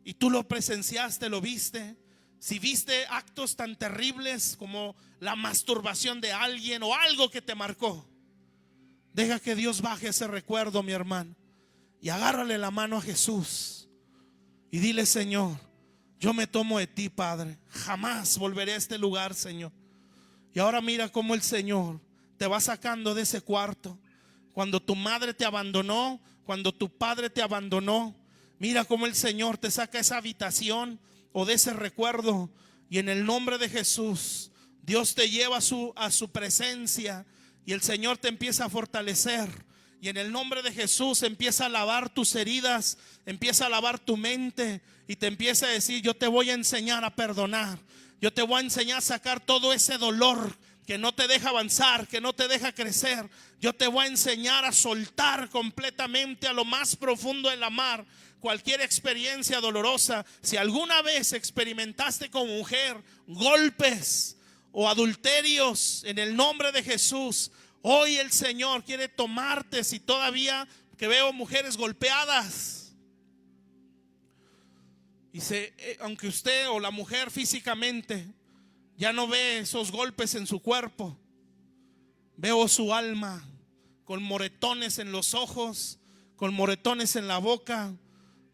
y tú lo presenciaste, lo viste, si viste actos tan terribles como la masturbación de alguien o algo que te marcó, deja que Dios baje ese recuerdo, mi hermano, y agárrale la mano a Jesús y dile: Señor, yo me tomo de ti, Padre, jamás volveré a este lugar, Señor. Y ahora mira cómo el Señor te va sacando de ese cuarto. Cuando tu madre te abandonó, cuando tu padre te abandonó, mira cómo el Señor te saca esa habitación o de ese recuerdo, y en el nombre de Jesús Dios te lleva a su presencia, y el Señor te empieza a fortalecer, y en el nombre de Jesús empieza a lavar tus heridas, empieza a lavar tu mente, y te empieza a decir: yo te voy a enseñar a perdonar, yo te voy a enseñar a sacar todo ese dolor que no te deja avanzar, que no te deja crecer. Yo te voy a enseñar a soltar completamente a lo más profundo del mar cualquier experiencia dolorosa. Si alguna vez experimentaste como mujer golpes o adulterios, en el nombre de Jesús, hoy el Señor quiere tomarte. Si todavía que veo mujeres golpeadas. Y aunque usted o la mujer físicamente ya no ve esos golpes en su cuerpo, veo su alma con moretones en los ojos, con moretones en la boca.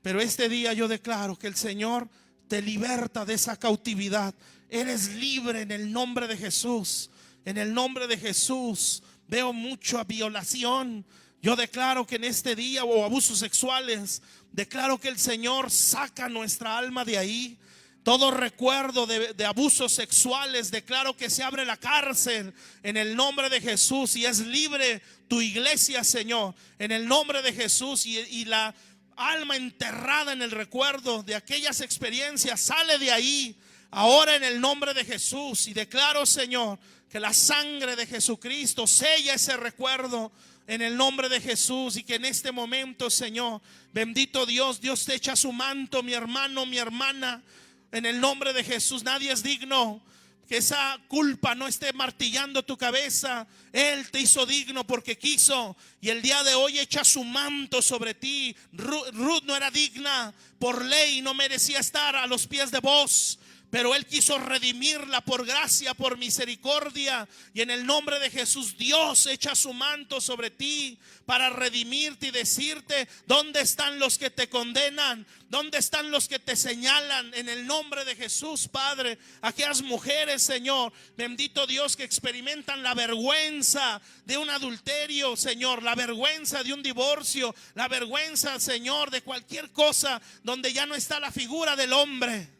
Pero este día yo declaro que el Señor te liberta de esa cautividad. Eres libre en el nombre de Jesús. En el nombre de Jesús. Veo mucha violación. Yo declaro que en este día, o abusos sexuales, declaro que el Señor saca nuestra alma de ahí. Todo recuerdo de abusos sexuales, declaro que se abre la cárcel en el nombre de Jesús. Y es libre tu iglesia, Señor, en el nombre de Jesús. Y la alma enterrada en el recuerdo de aquellas experiencias sale de ahí ahora en el nombre de Jesús. Y declaro, Señor, que la sangre de Jesucristo sella ese recuerdo en el nombre de Jesús. Y que en este momento, Señor, bendito Dios, Dios te echa su manto, mi hermano, mi hermana, en el nombre de Jesús. Nadie es digno. Que esa culpa no esté martillando tu cabeza. Él te hizo digno porque quiso. Y el día de hoy echa su manto sobre ti. Ruth no era digna por ley, no merecía estar a los pies de Boaz, pero Él quiso redimirla por gracia, por misericordia. Y en el nombre de Jesús, Dios echa su manto sobre ti para redimirte y decirte: ¿dónde están los que te condenan? ¿Dónde están los que te señalan? En el nombre de Jesús, Padre, aquellas mujeres, Señor, bendito Dios, que experimentan la vergüenza de un adulterio, Señor, la vergüenza de un divorcio, la vergüenza, Señor, de cualquier cosa donde ya no está la figura del hombre.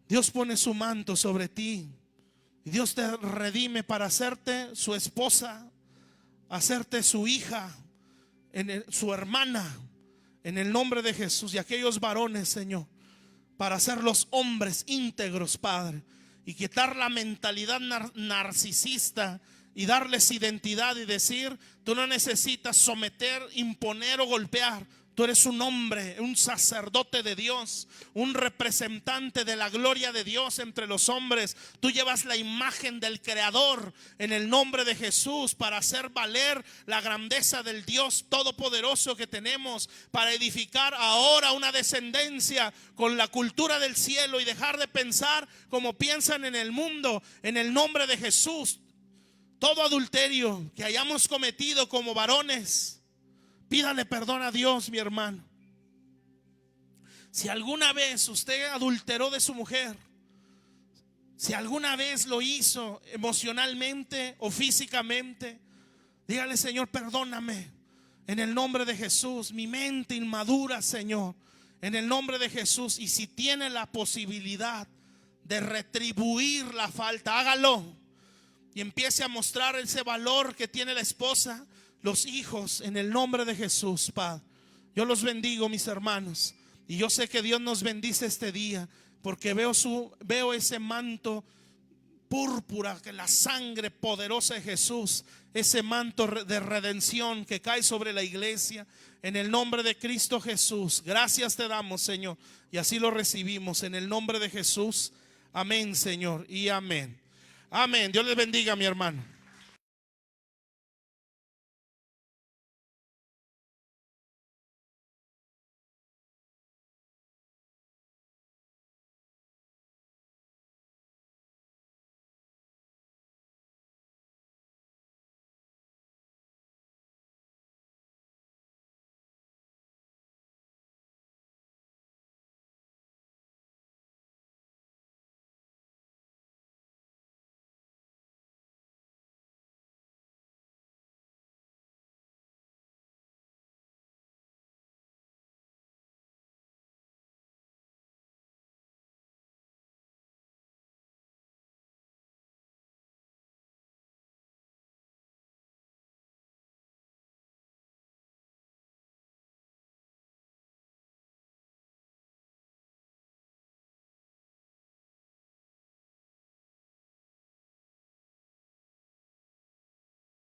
Dios pone su manto sobre ti y Dios te redime para hacerte su esposa, hacerte su hija, su hermana, en el nombre de Jesús. Y aquellos varones, Señor, para hacerlos hombres íntegros, Padre, y quitar la mentalidad narcisista y darles identidad y decir: tú no necesitas someter, imponer o golpear. Tú eres un hombre, un sacerdote de Dios, un representante de la gloria de Dios entre los hombres. Tú llevas la imagen del Creador en el nombre de Jesús para hacer valer la grandeza del Dios todopoderoso que tenemos, para edificar ahora una descendencia con la cultura del cielo y dejar de pensar como piensan en el mundo, en el nombre de Jesús. Todo adulterio que hayamos cometido como varones, pídale perdón a Dios, mi hermano. Si alguna vez usted adulteró de su mujer, si alguna vez lo hizo emocionalmente o físicamente, dígale: Señor, perdóname en el nombre de Jesús. Mi mente inmadura, Señor, en el nombre de Jesús. Y si tiene la posibilidad de retribuir la falta, hágalo. Y empiece a mostrar ese valor que tiene la esposa, los hijos, en el nombre de Jesús, Padre. Yo los bendigo, mis hermanos. Y yo sé que Dios nos bendice este día, porque veo ese manto púrpura, que la sangre poderosa de Jesús, ese manto de redención que cae sobre la iglesia, en el nombre de Cristo Jesús. Gracias te damos, Señor, y así lo recibimos en el nombre de Jesús. Amén, Señor, y amén. Amén. Dios les bendiga, mi hermano.